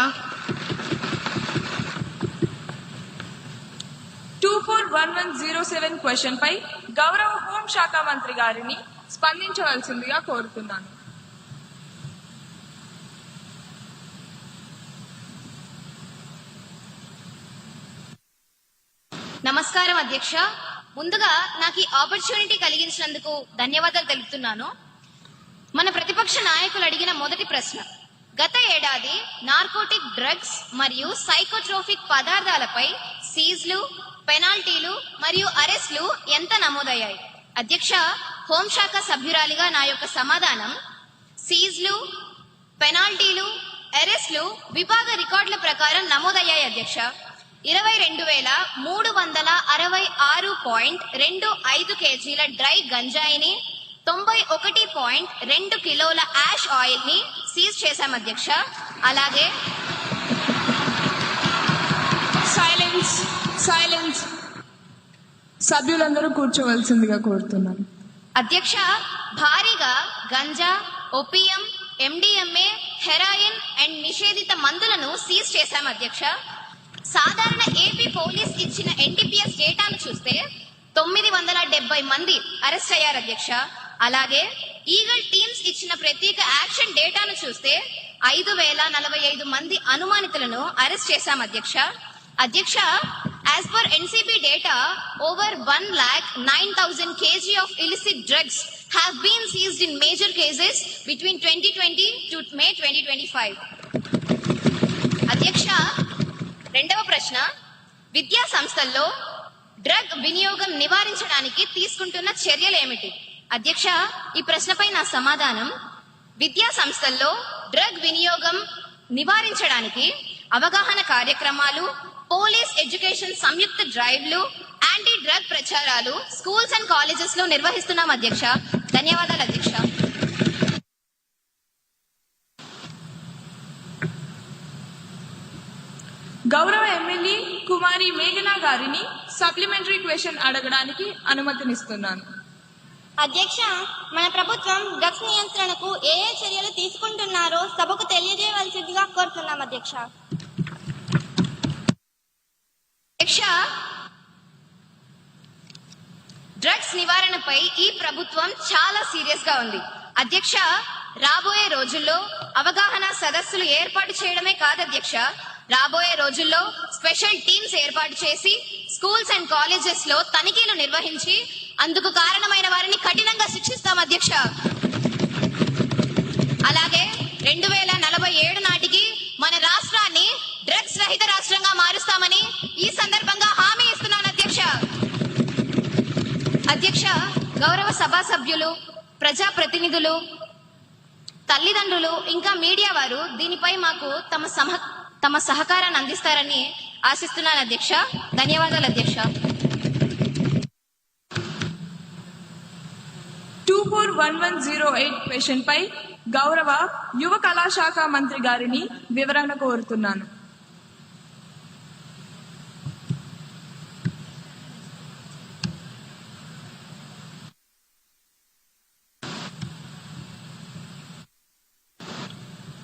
241107 క్వశ్చన్ పై గౌరవ హోంశాఖ మంత్రి గారిని స్పందించవలసిందిగా కోరుతున్నాను. నమస్కారం అధ్యక్ష. ముందుగా నాకు ఈ ఆపర్చునిటీ కలిగించినందుకు ధన్యవాదాలు తెలుపుతున్నాను. మన ప్రతిపక్ష నాయకులు అడిగిన మొదటి ప్రశ్న, గత ఏడాది నార్కోటిక్ డ్రగ్స్ మరియు సైకోట్రోఫిక్ పదార్థాలపై సీజ్లు, పెనాల్టీలు మరియు అరెస్టులు ఎంత నమోదయ్యాయి? అధ్యక్ష, హోంశాఖ సభ్యురాలిగా నా యొక్క సమాధానం, సీజ్లు, పెనాల్టీలు, అరెస్టులు విభాగ రికార్డుల ప్రకారం నమోదయ్యాయి అధ్యక్ష. 22,366.25 కేజీల డ్రై గంజాయిని, 91.2 కిలోల యాష్ ఆయిల్ ని సీజ్ చేశాం అధ్యక్ష. అలాగే సైలెన్స్ సభ్యులందరూ కూర్చోవలసిందిగా కోరుతున్నాను. అధ్యక్ష, భారీగా ganja, opium, MDMA, heroin and నిషేధిత మందులను సీజ్ చేశాం అధ్యక్ష. సాధారణ ఏపీ పోలీస్ ఇచ్చిన ఎన్డీపీఎస్ డేటాను చూస్తే 970 మంది అరెస్ట్ అయ్యారు అధ్యక్ష. అలాగే ఈగల్ టీమ్స్ ఇచ్చిన ప్రత్యేక యాక్షన్ డేటాను చూస్తే 5,045 మంది అనుమానితులను అరెస్ట్ చేశాం అధ్యక్ష. అధ్యక్ష, as per NCB data, over 1,09,000 kg of illicit drugs have been seized in major cases between 2020 to May 2025. అధ్యక్ష, రెండవ ప్రశ్న, విద్యా సంస్థల్లో డ్రగ్ వినియోగం నివారించడానికి తీసుకుంటున్న చర్యలు ఏమిటి? అధ్యక్ష, ఈ ప్రశ్నపై నా సమాధానం, విద్యా సంస్థల్లో డ్రగ్ వినియోగం నివారించడానికి అవగాహన కార్యక్రమాలు, పోలీస్ ఎడ్యుకేషన్ సంయుక్త డ్రైవ్లు, యాంటీ డ్రగ్ ప్రచారాలు స్కూల్స్ అండ్ కాలేజెస్ లో నిర్వహిస్తున్నాం అధ్యక్ష. ధన్యవాదాలు అధ్యక్ష. గౌరవ ఎమ్మెల్యే కుమారి మేఘనా గారిని సప్లిమెంటరీ క్వశ్చన్ అడగడానికి అనుమతినిస్తున్నాను. అధ్యక్ష, మన ప్రభుత్వం డ్రగ్స్ నియంత్రణకు ఏ చర్యలు తీసుకుంటున్నారో సభకు తెలియజేయవలసిందిగా కోరుతున్నాం అధ్యక్ష. అధ్యక్ష, డ్రగ్స్ నివారణపై ఈ ప్రభుత్వం చాలా సీరియస్ గా ఉంది. అధ్యక్ష, రాబోయే రోజుల్లో అవగాహన సదస్సులు ఏర్పాటు చేయడమే కాదు అధ్యక్ష, రాబోయే రోజుల్లో స్పెషల్ టీమ్స్ ఏర్పాటు చేసి స్కూల్స్ అండ్ కాలేజెస్ లో తనిఖీలు నిర్వహించి అందుకు కారణమైన వారిని కఠినంగా శిక్షిస్తాం అధ్యక్ష. అలాగే 2047 నాటికి మన రాష్ట్రాన్ని డ్రగ్స్ రహిత రాష్ట్రంగా మారుస్తామని ఈ సందర్భంగా హామీ ఇస్తున్నాను అధ్యక్ష. అధ్యక్ష, గౌరవ సభా సభ్యులు, ప్రజా ప్రతినిధులు, తల్లిదండ్రులు ఇంకా మీడియా వారు దీనిపై మాకు తమ సహకారాన్ని అందిస్తారని ఆశిస్తున్నాను అధ్యక్ష. ధన్యవాదాలు అధ్యక్ష. 241108 క్వశ్చన్ పై గౌరవ యువ కళాశాఖ మంత్రి గారిని వివరణ కోరుతున్నాను.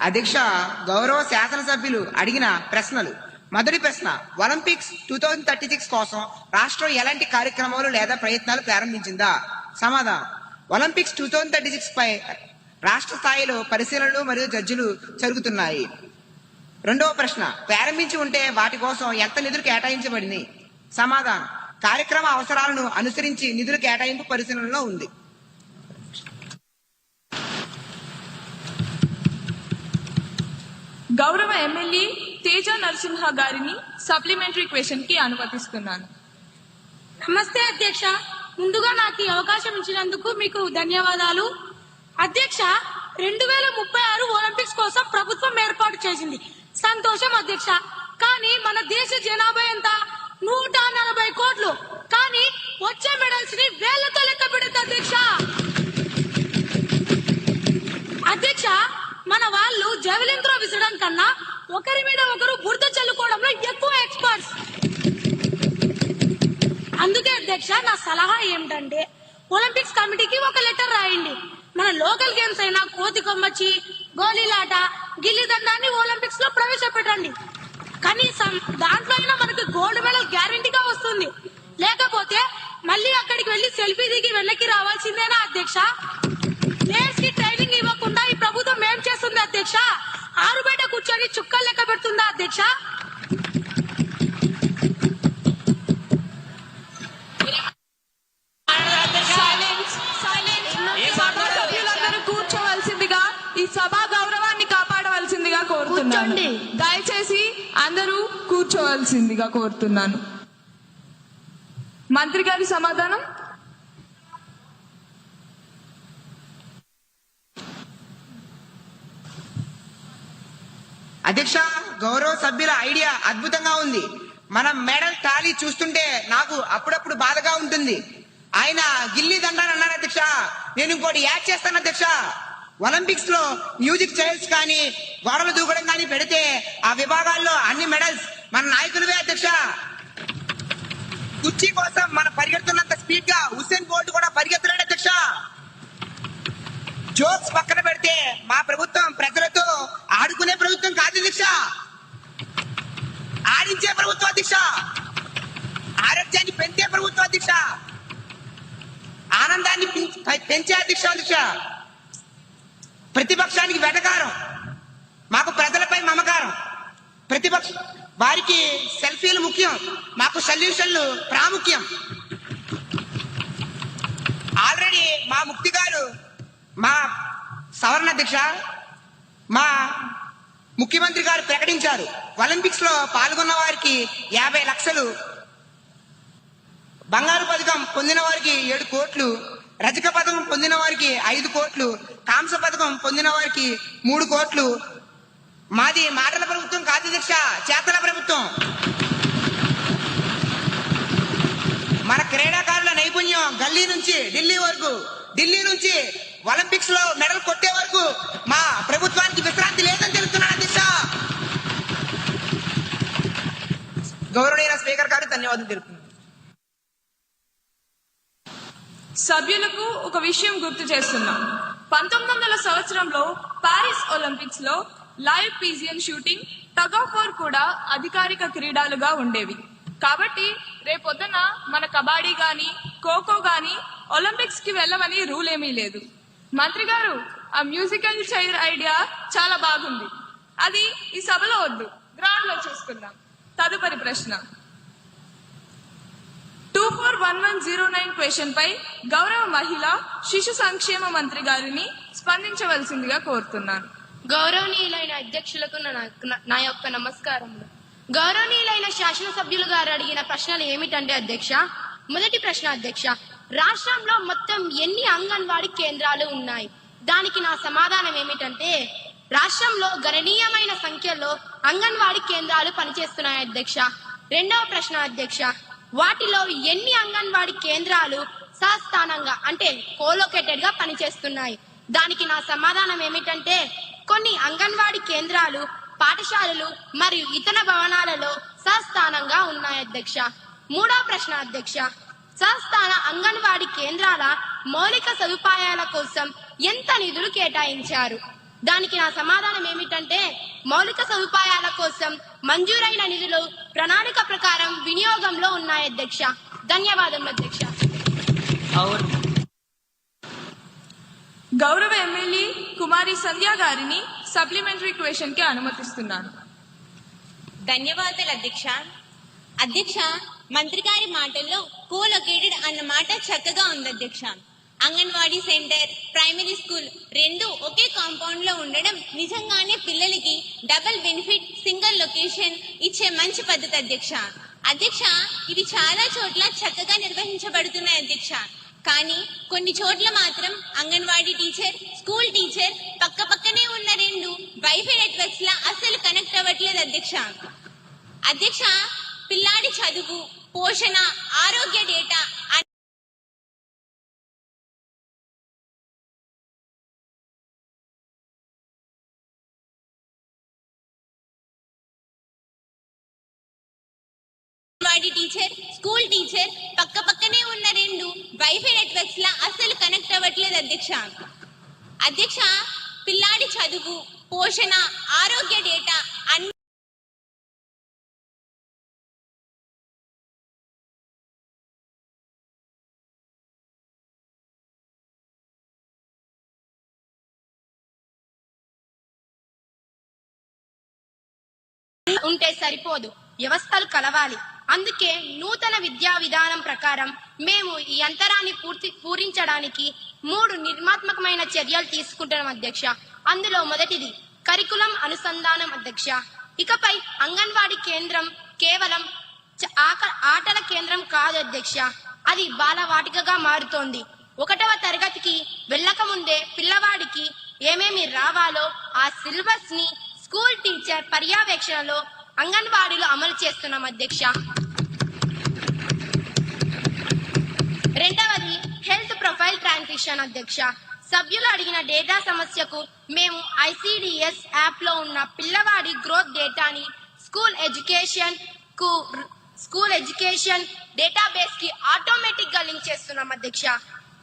అధ్యక్ష, గౌరవ శాసనసభ్యులు అడిగిన ప్రశ్నలు. మొదటి ప్రశ్న, ఒలింపిక్స్ 2036 కోసం రాష్ట్రం ఎలాంటి కార్యక్రమాలు లేదా ప్రయత్నాలు ప్రారంభించిందా? సమాధానం, ఒలింపిక్స్ 2036 పై రాష్ట్ర స్థాయిలో పరిశీలనలు మరియు జడ్జిలు జరుగుతున్నాయి. రెండవ ప్రశ్న, ప్రారంభించి ఉంటే వాటి కోసం ఎంత నిధులు కేటాయించబడింది? సమాధానం, కార్యక్రమ అవసరాలను అనుసరించి నిధుల కేటాయింపు పరిశీలనలో ఉంది. గౌరవ ఎమ్మెల్యే తేజ నరసింహ గారిని సప్లిమెంటరీ క్వశ్చన్ కి అనుమతిస్తున్నాను. నమస్తే అధ్యక్ష, ముందుగా నాకు ఈ అవకాశం ఇచ్చినందుకు మీకు ధన్యవాదాలు. అధ్యక్ష, 2036 ఒలింపిక్స్ కోసం ప్రభుత్వం ఏర్పాటు చేసింది, సంతోషం అధ్యక్ష. కానీ మన దేశ జనాభా ఎంత? 140 కోట్లు. కానీ వచ్చే మెడల్స్ ని వేళ్లతో లెక్క పెడుతుంది అధ్యక్ష. అధ్యక్ష, మన వాళ్ళు జెవెలిన్ త్రో విసరడం కన్నా ఒకరి మీద ఒకరు బురద చల్లుకోవడంలో ఎక్కువ ఎక్స్పర్ట్స్. అందుకే అధ్యక్ష, నా సలహా ఏమిటంటే ఒలింపిక్స్ కమిటీకి ఒక లెటర్ రాయండి. మన లోకల్ గేమ్స్ అయినా కోతి కొమ్మచ్చి, గోళీలాట, గిల్లి దండాన్ని ఒలింపిక్స్ లో ప్రవేశపెట్టండి. కనీసం దాంట్లో అయినా మనకి గోల్డ్ మెడల్ గ్యారంటీగా వస్తుంది. లేకపోతే మళ్ళీ అక్కడికి వెళ్లి సెల్ఫీ దిగి వెనక్కి రావాల్సిందేనా అధ్యక్ష? ప్లేయర్స్ కి ట్రైనింగ్ ఇవ్వకుండా ఈ ప్రభుత్వం ఏం చేస్తుంది అధ్యక్ష? ఆరు బయట కూర్చొని చుక్కలు లెక్క పెడుతుందా అధ్యక్ష? సభ్యులందరూ కూర్చోవలసిందిగా, ఈ సభా గౌరవాన్ని కాపాడవలసిందిగా కోరుతున్నాను. దయచేసి అందరూ కూర్చోవలసిందిగా కోరుతున్నాను. మంత్రి గారి సమాధానం. అధ్యక్ష, గౌరవ సభ్యుల ఐడియా అద్భుతంగా ఉంది. మన మెడల్ టాలీ చూస్తుంటే నాకు అప్పుడప్పుడు బాధగా ఉంటుంది. ఆయన గిల్లీ దండాన్ని అన్నారు అధ్యక్ష. నేను ఇంకోటి యాడ్ చేస్తాను అధ్యక్ష. ఒలింపిక్స్ లో మ్యూజిక్ చైర్స్ కానీ గోడలు దూకడం కానీ పెడితే ఆ విభాగాల్లో అన్ని మెడల్స్ మన నాయకులవే అధ్యక్ష. కుర్చీ కోసం మనం పరిగెడుతున్నంత స్పీడ్ గా హుస్సేన్ బోల్ట్ కూడా పరిగెత్తలేడు అధ్యక్ష. జోక్స్ పక్కన పెడితే మా ప్రభుత్వం ప్రజలతో ఆడుకునే ప్రభుత్వం కాదు అధ్యక్ష, ఆడించే ప్రభుత్వం అధ్యక్ష. ఆరోగ్యాన్ని పెంచే ప్రభుత్వం అధ్యక్ష. ఆనందాన్ని పెంచే అధ్యక్ష. ప్రతిపక్షానికి వెటకారం, మాకు ప్రజలపై మమకారం. ప్రతిపక్ష వారికి సెల్ఫీలు ముఖ్యం, మాకు సొల్యూషన్లు ప్రాముఖ్యం. ఆల్రెడీ మా ముక్తి గారు, మా సవరణ అధ్యక్ష, మా ముఖ్యమంత్రి గారు ప్రకటించారు. ఒలింపిక్స్ లో పాల్గొన్న వారికి 50 లక్షలు, బంగారు పథకం పొందిన వారికి 7 కోట్లు, రజక పథకం పొందిన వారికి 5 కోట్లు, కాంస్య పథకం పొందిన వారికి 3 కోట్లు. మాది మాటల ప్రభుత్వం కాదు అధ్యక్ష, చేతల ప్రభుత్వం. మన క్రీడాకారుల నైపుణ్యం గల్లీ నుంచి ఢిల్లీ వరకు, ఢిల్లీ నుంచి ఒలింపిక్స్ లో మెడల్ కొట్టే వరకు మా ప్రభుత్వానికి విశ్రాంతి లేదని తెలుస్తున్నాను అధ్యక్ష. గౌరవనీయ స్పీకర్ గారు ధన్యవాదాలు తెలుపుతున్నాను. సభ్యులకు ఒక విషయం గుర్తు చేస్తున్నాం. 1900 సంవత్సరంలో పారిస్ ఒలింపిక్స్ లో live pigeon shooting, tug of war కూడా అధికారిక క్రీడలుగా ఉండేవి. కాబట్టి రేపొద్దున మన కబడ్డీ గాని ఖోఖో గాని ఒలింపిక్స్ కి వెళ్ళమని రూల్ ఏమీ లేదు. మంత్రి గారు, ఆ మ్యూజికల్ చైర్ ఐడియా చాలా బాగుంది. అది ఈ సభలో వద్దు, గ్రౌండ్ లో చూసుకుందాం. తదుపరి ప్రశ్న 241109 క్వశ్చన్ పై గౌరవ మహిళా శిశు సంక్షేమ మంత్రి గారిని స్పందించవలసిందిగా కోరుతున్నాను. గౌరవనీయులైన అధ్యక్షులకు నా యొక్క నమస్కారములు. గౌరవనీయులైన శాసనసభ్యులు గారు అడిగిన ప్రశ్నలు ఏమిటంటే అధ్యక్ష, మొదటి ప్రశ్న అధ్యక్ష, రాష్ట్రంలో మొత్తం ఎన్ని అంగన్వాడీ కేంద్రాలు ఉన్నాయి? దానికి నా సమాధానం ఏమిటంటే రాష్ట్రంలో గణనీయమైన సంఖ్యలో అంగన్వాడీ కేంద్రాలు పనిచేస్తున్నాయి అధ్యక్ష. రెండవ ప్రశ్న అధ్యక్ష, వాటిలో ఎన్ని అంగన్వాడీ కేంద్రాలు సస్థానంగా అంటే కోలోకేటెడ్ గా పనిచేస్తున్నాయి? దానికి నా సమాధానం ఏమిటంటే కొన్ని అంగన్వాడీ కేంద్రాలు పాఠశాలలు మరియు ఇతర భవనాలలో సస్థానంగా ఉన్నాయి అధ్యక్ష. మూడవ ప్రశ్న అధ్యక్ష, సస్థాన అంగన్వాడీ కేంద్రాల మౌలిక సదుపాయాల కోసం ఎంత నిధులు కేటాయించారు? దానికి నా సమాధానం ఏమిటంటే మౌలిక సదుపాయాల కోసం మంజూరైన నిధులు ప్రణాళిక ప్రకారం వినియోగంలో ఉన్నాయి అధ్యక్ష. ధన్యవాదములు అధ్యక్ష. గౌరవ ఎమ్మెల్యే కుమారి సంధ్య గారిని సప్లిమెంటరీ క్వశ్చన్ కి అనుమతిస్తున్నాను. ధన్యవాదాలు అధ్యక్ష. అధ్యక్ష, మంత్రి గారి మాటల్లో కోలొకేటెడ్ అన్న మాట చక్కగా ఉంది అధ్యక్ష. అంగన్వాడీ సెంటర్, ప్రైమరీ స్కూల్ రెండు ఒకే కాంపౌండ్ లో ఉండడం నిజంగానే పిల్లలకి డబుల్ బెనిఫిట్, సింగిల్ లొకేషన్ ఇచ్చే మంచి పద్ధతి అధ్యక్ష. అధ్యక్ష, ఇది చాలా చోట్ల చక్కగా నిర్వహించబడుతున్నాయి అధ్యక్ష. కానీ కొన్ని చోట్ల మాత్రం అంగన్వాడీ టీచర్, స్కూల్ టీచర్ పక్క పక్కనే ఉన్న రెండు వైఫై నెట్వర్క్స్ లా అస్సలు కనెక్ట్ అవ్వట్లేదు అధ్యక్ష. అధ్యక్ష, పిల్లాడి చదువు, పోషణ, ఆరోగ్య data anganwadi teacher, school teacher పక్క పక్కనే ఉన్న 2 వైఫై నెట్వర్క్స్ లా అస్సలు కనెక్ట్ అవ్వట్లేదు అధ్యక్ష. అధ్యక్ష, పిల్లాడి చదువు, పోషణ, ఆరోగ్య డేటా అన్ని ఉంటే సరిపోదు, వ్యవస్థలు కలవాలి. అందుకే నూతన విద్యా విధానం ప్రకారం మేము ఈ అంతరాన్ని పూరించడానికి 3 నిర్మాత్మకమైన చర్యలు తీసుకుంటున్నాం అధ్యక్ష. అందులో మొదటిది కరికులం అనుసంధానం అధ్యక్ష. ఇకపై అంగన్వాడీ కేంద్రం కేవలం ఆటల కేంద్రం కాదు అధ్యక్ష, అది బాలవాటికగా మారుతోంది. 1వ తరగతికి వెళ్ళక ముందే పిల్లవాడికి ఏమేమి రావాలో ఆ సిలబస్ ని స్కూల్ టీచర్ పర్యవేక్షణలో అంగన్వాడీలో అమలు చేస్తున్నాం అధ్యక్ష. రెండవది హెల్త్ ప్రొఫైల్ ట్రాన్సిషన్ అధ్యక్ష. సభ్యులు అడిగిన డేటా సమస్యకు మేము ICDS యాప్ లో ఉన్న పిల్లవాడి గ్రోత్ డేటాని స్కూల్ ఎడ్యుకేషన్ డేటాబేస్ కి ఆటోమేటిక్ గా లింక్ చేస్తున్నాం అధ్యక్ష.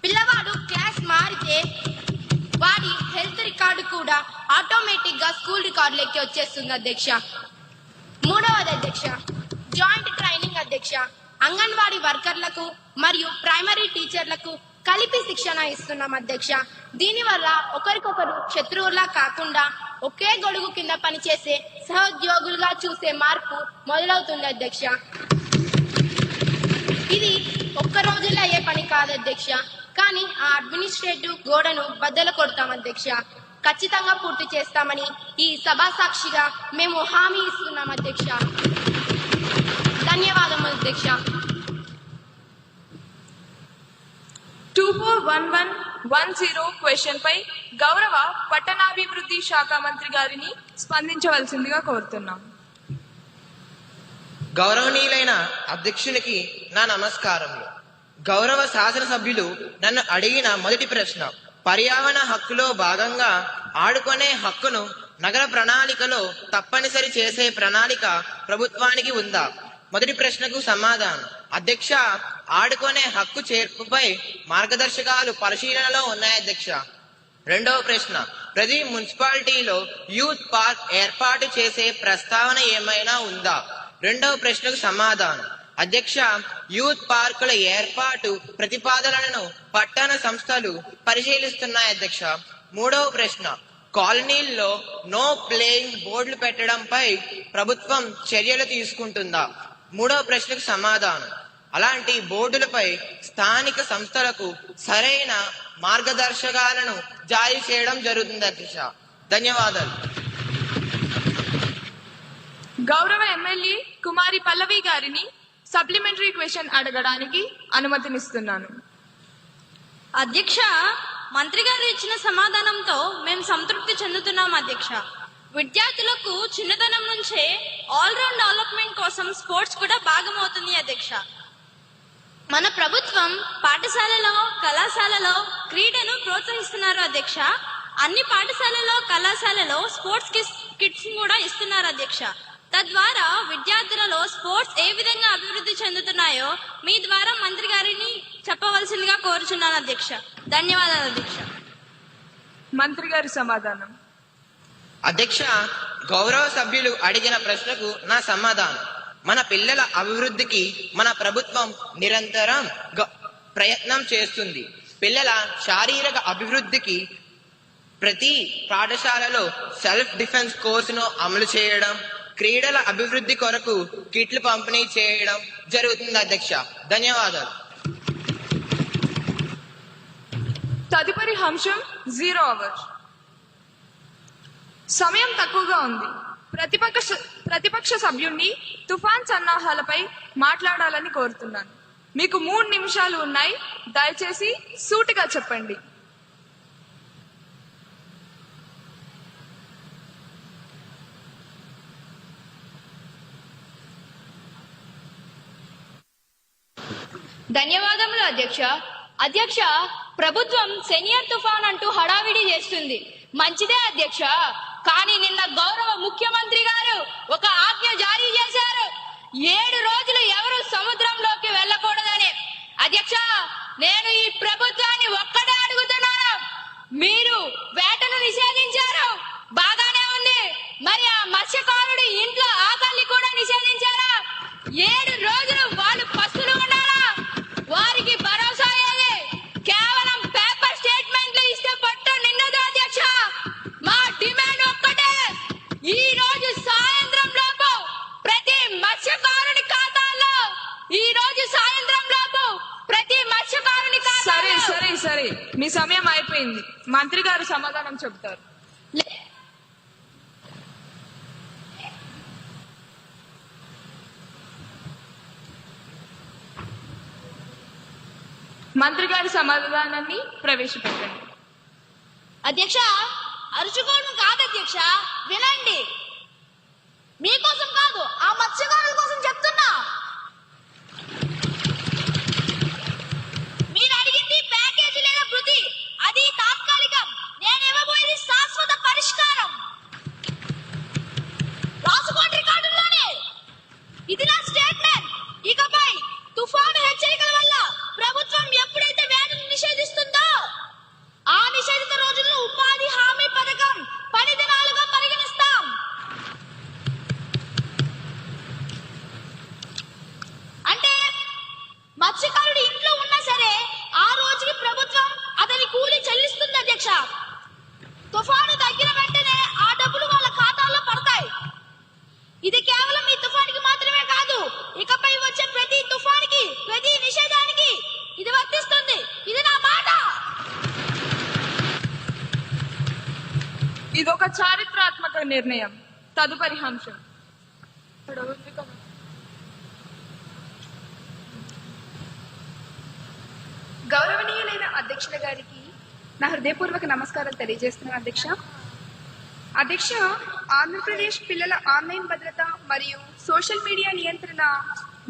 పిల్లవాడు క్లాస్ మారితే వాడి హెల్త్ రికార్డు కూడా ఆటోమేటిక్ గా స్కూల్ రికార్డులోకి వచ్చేస్తుంది అధ్యక్ష. 3వది అధ్యక్ష జాయింట్ ట్రైనింగ్ అధ్యక్ష. అంగన్వాడీ వర్కర్లకు మరియు ప్రైమరీ టీచర్లకు కలిపి శిక్షణ ఇస్తున్నాం అధ్యక్ష. దీనివల్ల ఒకరికొకరు శత్రువులా కాకుండా ఒకే గొడుగు కింద పనిచేసే సహోద్యోగులుగా చూసే మార్పు మొదలవుతుంది అధ్యక్ష. ఇది ఒక్క రోజుల్లో అయ్యే పని కాదు అధ్యక్ష, కానీ ఆ అడ్మినిస్ట్రేటివ్ గోడను బద్దలు కొడతాం అధ్యక్ష. ఖచ్చితంగా పూర్తి చేస్తామని ఈ సభా సాక్షిగా మేము హామీ ఇస్తున్నాం అధ్యక్ష. ధన్యవాదములు అధ్యక్ష. 241110 క్వశ్చన్ పై గౌరవ పట్టణాభివృద్ధి శాఖ మంత్రి గారిని స్పందించవలసిందిగా కోరుతున్నాం. గౌరవనీయులైన అధ్యక్షునికి నా నమస్కారములు. గౌరవ శాసనసభ్యులు నన్ను అడిగిన మొదటి ప్రశ్న, పర్యావరణ హక్కులో భాగంగా ఆడుకునే హక్కును నగర ప్రణాళికలో తప్పనిసరి చేసే ప్రణాళిక ప్రభుత్వానికి ఉందా? మొదటి ప్రశ్నకు సమాధానం, అధ్యక్ష, ఆడుకునే హక్కు చేర్పుపై మార్గదర్శకాలు పరిశీలనలో ఉన్నాయి అధ్యక్ష. రెండవ ప్రశ్న, ప్రతి మున్సిపాలిటీలో యూత్ పార్క్ ఏర్పాటు చేసే ప్రస్తావన ఏమైనా ఉందా? రెండవ ప్రశ్నకు సమాధానం, అధ్యక్ష, యూత్ పార్కుల ఏర్పాటు ప్రతిపాదనలను పట్టణ సంస్థలు పరిశీలిస్తున్నాయి అధ్యక్ష. మూడవ ప్రశ్న, కాలనీల్లో నో ప్లేయింగ్ బోర్డులు పెట్టడంపై ప్రభుత్వం చర్యలు తీసుకుంటుందా? మూడవ ప్రశ్నకు సమాధానం, అలాంటి బోర్డులపై స్థానిక సంస్థలకు సరైన మార్గదర్శకాలను జారీ చేయడం జరుగుతుంది అధ్యక్ష. ధన్యవాదాలు. గౌరవ ఎమ్మెల్యే కుమారి పల్లవి గారిని సప్లిమెంటరీ క్వశ్చన్ అడగడానికి అనుమతినిస్తున్నాను. అధ్యక్ష, మంత్రి గారు ఇచ్చిన సమాధానంతో మేము సంతృప్తి చెందుతున్నాం అధ్యక్ష. విద్యార్థులకు చిన్నతనం నుంచే ఆల్రౌండ్ డెవలప్మెంట్ కోసం స్పోర్ట్స్ కూడా భాగమవుతుంది అధ్యక్ష. మన ప్రభుత్వం పాఠశాలలో కళాశాలలో క్రీడను ప్రోత్సహిస్తున్నారు అధ్యక్ష. అన్ని పాఠశాలలో కళాశాలలో స్పోర్ట్స్ కిట్స్ కూడా ఇస్తున్నారు అధ్యక్ష. తద్వారా విద్యార్థులలో స్పోర్ట్స్ ఏ విధంగా అభివృద్ధి చెందుతున్నాయో మీ ద్వారా మంత్రి గారిని చెప్పవలసిందిగా కోరుచున్నాను అధ్యక్ష. ధన్యవాదాలు అధ్యక్ష. మంత్రి గారి సమాధానం. అధ్యక్ష, గౌరవ సభ్యులు అడిగిన ప్రశ్నకు నా సమాధానం, మన పిల్లల అభివృద్ధికి మన ప్రభుత్వం నిరంతరం ప్రయత్నం చేస్తుంది. పిల్లల శారీరక అభివృద్ధికి ప్రతి పాఠశాలలో సెల్ఫ్ డిఫెన్స్ కోర్సును అమలు చేయడం, క్రీడల అభివృద్ధి కొరకు కిట్లు పంపిణీ చేయడం జరుగుతుంది అధ్యక్ష. ధన్యవాదాలు. తదుపరి అంశం 0 అవర్. సమయం తక్కువగా ఉంది. ప్రతిపక్ష సభ్యుణ్ణి తుఫాన్ సన్నాహాలపై మాట్లాడాలని కోరుతున్నాను. మీకు 3 నిమిషాలు ఉన్నాయి. దయచేసి సూటిగా చెప్పండి. ధన్యవాదములు అధ్యక్ష. అధ్యక్ష, ప్రభుత్వం సెనియర్ తుఫాన్ అంటూ హడావిడి చేస్తుంది. మంచిదే అధ్యక్ష, కానీ నిన్న గౌరవ ముఖ్యమంత్రి గారు ఒక ఆజ్ఞ జారీ చేశారు. 7 రోజులు ఎవరు సముద్రంలోకి వెళ్ళకూడదని. అధ్యక్ష, నేను ఈ ప్రభుత్వాన్ని ఒక్కటే అడుగుతున్నాను. మీరు వేటను నిషేధించారు, బాగానే ఉంది. మరి ఆ మత్స్యకారుడి ఇంట్లో ఆకలిని కూడా నిషేధించారా? 7 రోజులు వాళ్ళు పస్తులు ఉండాలా? వారికి భరోసా ఏది? కేవలం పేపర్ స్టేట్మెంట్లు ఇస్తే పట్టు నిన్నదు అధ్యక్ష. మా డిమాండ్ ఒక్కటే, ఈ రోజు సాయంత్రం లోపు ప్రతి మత్స్యకారుని ఖాతాలో సరే సరే సరే, మీ సమయం అయిపోయింది. మంత్రి గారు సమాధానం చెబుతారు. మంత్రి గారి సమాధానాన్ని ప్రవేశపెట్టండి. అధ్యక్ష, అరుచుకోవడం కాదు అధ్యక్ష, వినండి. మీకోసం కాదు, ఆ మత్స్యకారుల కోసం చెప్తున్నా. మీరు అడిగింది ప్యాకేజీ లేదా వృద్ధి, అది తాత్కాలికం. నేను ఇవ్వబోయేది శాశ్వత పరిష్కారం. రాసుకోండి రికార్డుల్లోనే. ఇది నా స్టేట్మెంట్. ఇకపై తుఫాను హెచ్చరికల వల్ల ప్రభుత్వం ఎప్పుడైతే వేటను నిషేధిస్తుందో ఆ నిషేధిత రోజుల్లో ఉపాధి హామీ పథకం 10 దినాలుగా పరిగణిస్తాం. అంటే మత్స్యకారుడు ఇంట్లో ఉన్నా సరే ఆ రోజుకి ప్రభుత్వం అతని కూలి చెల్లిస్తుంది అధ్యక్ష. తుఫాను తగ్గిన వెంటనే ఆ డబ్బులు వాళ్ళ ఖాతాల్లో పడతాయి. ఇది కేవలం ఈ తుఫానికి మాత్రమే కాదు, ఇకపై వచ్చే ప్రతి తుఫానికి, ప్రతి నిషేధానికి ఇది వర్తిస్తుంది. ఇది నా మాట. ఇదొక చారిత్రాత్మక నిర్ణయం. తదుపరి అంశం. గౌరవనీయులైన అధ్యక్షుల గారికి నా హృదయపూర్వక నమస్కారాలు తెలియజేస్తున్నాను అధ్యక్ష. అధ్యక్ష, ఆంధ్రప్రదేశ్ పిల్లల ఆన్లైన్ భద్రత మరియు సోషల్ మీడియా నియంత్రణ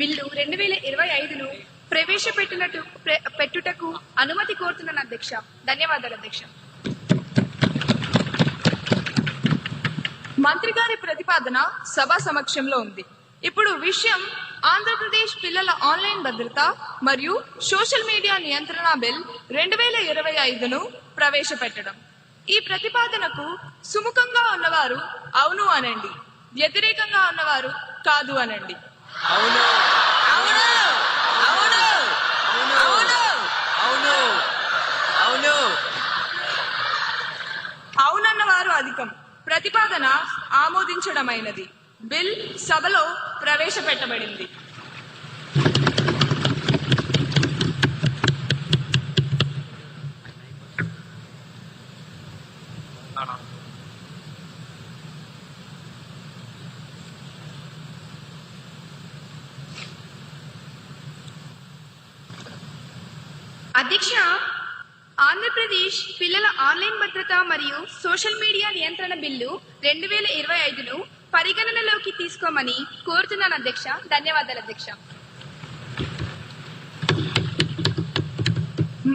బిల్లు 2025ను ప్రవేశపెట్టుటకు అనుమతి కోరుతున్నాను అధ్యక్ష. ధన్యవాదాలు అధ్యక్ష. మంత్రి గారి ప్రతిపాదన సభ సమక్షంలో ఉంది. ఇప్పుడు విషయం ఆంధ్రప్రదేశ్ పిల్లల ఆన్లైన్ భద్రత మరియు సోషల్ మీడియా నియంత్రణ బిల్ 2025ను ప్రవేశపెట్టడం. ఈ ప్రతిపాదనకు సుముఖంగా ఉన్నవారు అవును అనండి, వ్యతిరేకంగా ఉన్నవారు కాదు అనండి. అవునన్న వారు అధికం. ప్రతిపాదన ఆమోదించడమైనది. బిల్ సభలో ప్రవేశపెట్టబడింది. అధ్యక్ష, ఆంధ్రప్రదేశ్ పిల్లల ఆన్లైన్ భద్రత మరియు సోషల్ మీడియా నియంత్రణ బిల్లు 2025ను పరిగణనలోకి తీసుకోమని కోరుతున్నాను అధ్యక్ష. ధన్యవాదాలు అధ్యక్ష.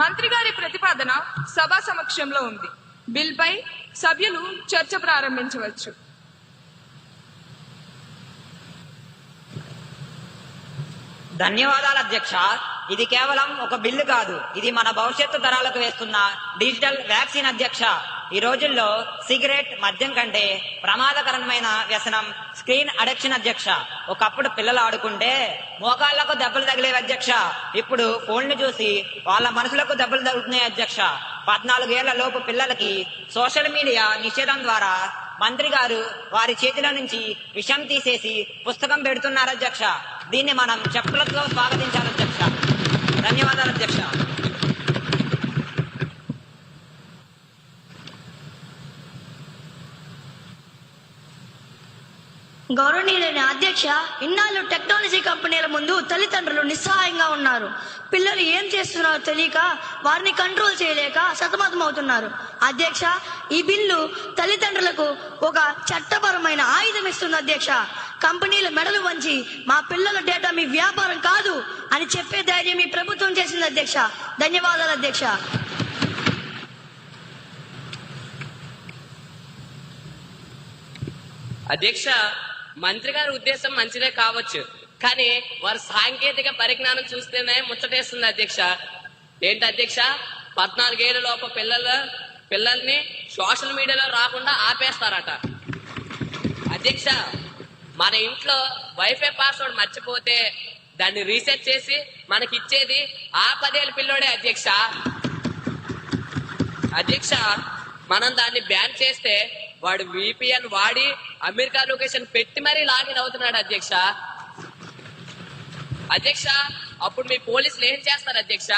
మంత్రి గారి ప్రతిపాదన సభ సమక్షంలో ఉంది. బిల్ పై సభ్యులు చర్చ ప్రారంభించవచ్చు. ధన్యవాదాలు అధ్యక్ష. ఇది కేవలం ఒక బిల్లు కాదు, ఇది మన భవిష్యత్తు తరాలకు వేస్తున్న డిజిటల్ వ్యాక్సిన్ అధ్యక్ష. ఈ రోజుల్లో సిగరెట్, మద్యం కంటే ప్రమాదకరమైన వ్యసనం స్క్రీన్ అడిక్షన్ అధ్యక్ష. ఒకప్పుడు పిల్లలు ఆడుకుంటే మోకాళ్లకు దెబ్బలు తగిలేవి అధ్యక్ష. ఇప్పుడు ఫోన్లు చూసి వాళ్ళ మనసులకు దెబ్బలు తగులుతున్నాయి అధ్యక్ష. 14 ఏళ్ల లోపు పిల్లలకి సోషల్ మీడియా నిషేధం ద్వారా మంత్రి గారు వారి చేతిలో నుంచి విషం తీసేసి పుస్తకం పెడుతున్నారు అధ్యక్ష. దీన్ని మనం చెప్పులతో స్వాగతించాలి అధ్యక్ష. ధన్యవాదాలు అధ్యక్ష. గౌరవనీయులైన అధ్యక్ష, ఇన్నాళ్ళు టెక్నాలజీ కంపెనీల ముందు తల్లిదండ్రులు నిస్సహాయంగా ఉన్నారు. పిల్లలు ఏం చేస్తున్నారో తెలియక వారిని కంట్రోల్ చేయలేక సతమతమవుతున్నారు. అధ్యక్ష, ఈ బిల్లు తల్లిదండ్రులకు ఒక చట్టపరమైన ఆయుధం ఇస్తుంది అధ్యక్ష. కంపెనీల మెడలు వంచి మా పిల్లల డేటా మీ వ్యాపారం కాదు అని చెప్పే ధైర్యం ఈ ప్రభుత్వం చేసింది అధ్యక్ష. ధన్యవాదాలు అధ్యక్ష. అధ్యక్ష, మంత్రి గారి ఉద్దేశం మంచిదే కావచ్చు, కానీ వారి సాంకేతిక పరిజ్ఞానం చూస్తేనే ముచ్చటేస్తుంది అధ్యక్ష. ఏంటి అధ్యక్ష, 14 ఏళ్ళ లోపు పిల్లల్ని సోషల్ మీడియాలో రాకుండా ఆపేస్తారట. అధ్యక్ష, మన ఇంట్లో వైఫై పాస్వర్డ్ మర్చిపోతే దాన్ని రీసెట్ చేసి మనకి ఇచ్చేది ఆ 10 ఏళ్ళ పిల్లోడే అధ్యక్ష. అధ్యక్ష, మనం దాన్ని బ్యాన్ చేస్తే వాడు VPN వాడి అమెరికా లొకేషన్ పెట్టి మరీ లాగిన్ అవుతున్నాడు అధ్యక్ష. అధ్యక్ష, అప్పుడు మీ పోలీసులు ఏం చేస్తారు అధ్యక్ష?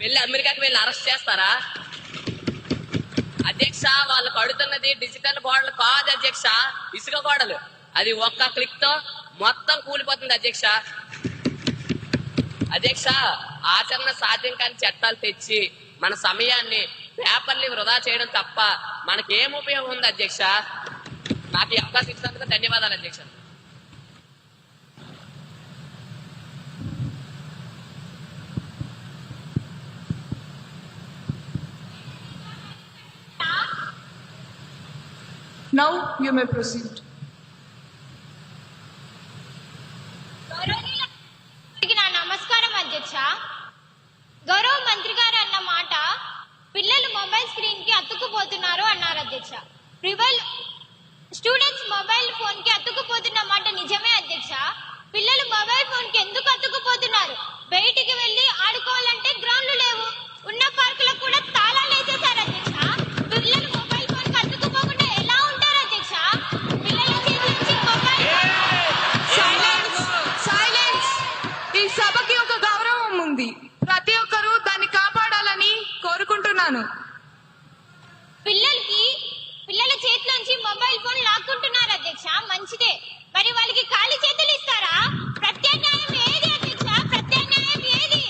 వెళ్ళి అమెరికాకి వెళ్ళి అరెస్ట్ చేస్తారా? అధ్యక్ష, వాళ్ళు కడుతున్నది డిజిటల్ గోడలు కాదు అధ్యక్ష, ఇసుక గోడలు. అది ఒక్క క్లిక్ తో మొత్తం కూలిపోతుంది అధ్యక్ష. అధ్యక్ష, ఆచరణ సాధ్యం కాని చట్టాలు తెచ్చి మన సమయాన్ని పేపర్లు వృధా చేయడం తప్ప మనకేం ఉపయోగం ఉంది అధ్యక్ష? నాకు ఈ అవకాశం ఇచ్చినందుకు ధన్యవాదాలు అధ్యక్ష. Now you may proceed. నా నమస్కారం అధ్యక్ష. గౌరవ మంత్రి గారు అన్న మాట, పిల్లలు మొబైల్ స్క్రీన్ కి అతుక్కుపోతున్నారు అన్నారు అధ్యక్ష. స్టూడెంట్స్ మొబైల్ ఫోన్ కి అతుక్కుపోతున్న మాట నిజమే అధ్యక్ష. పిల్లలు మొబైల్ ఫోన్ కి ఎందుకు అతుక్కుపోతున్నారు? బయటికి వెళ్లి ఆడుకోవాలంటే గ్రౌండ్లు లేవు, ఉన్న పార్కులకు కూడా తాళాలు వేసేశారు అధ్యక్ష. పిల్లలు మొబైల్ ఫోన్ కి అతుక్కుపోకుండా ఎలా ఉంటారు అధ్యక్ష? పిల్లల చేతి నుంచి మొబైల్ సైలెన్స్. ఈ సభకి ఒక గౌరవం ఉంది, ప్రతి ఒక్కరూ దాన్ని కాపాడాలని కోరుకుంటున్నాను. పిల్లల చేతిలోంచి మొబైల్ ఫోన్ లాక్కుంటున్నారు అధ్యక్ష, మంచిదే. మరి వాళ్ళకి ఖాళీ చేతులు ఇస్తారా? ప్రత్యామ్నాయం ఏది అధ్యక్ష? ప్రత్యామ్నాయం ఏది?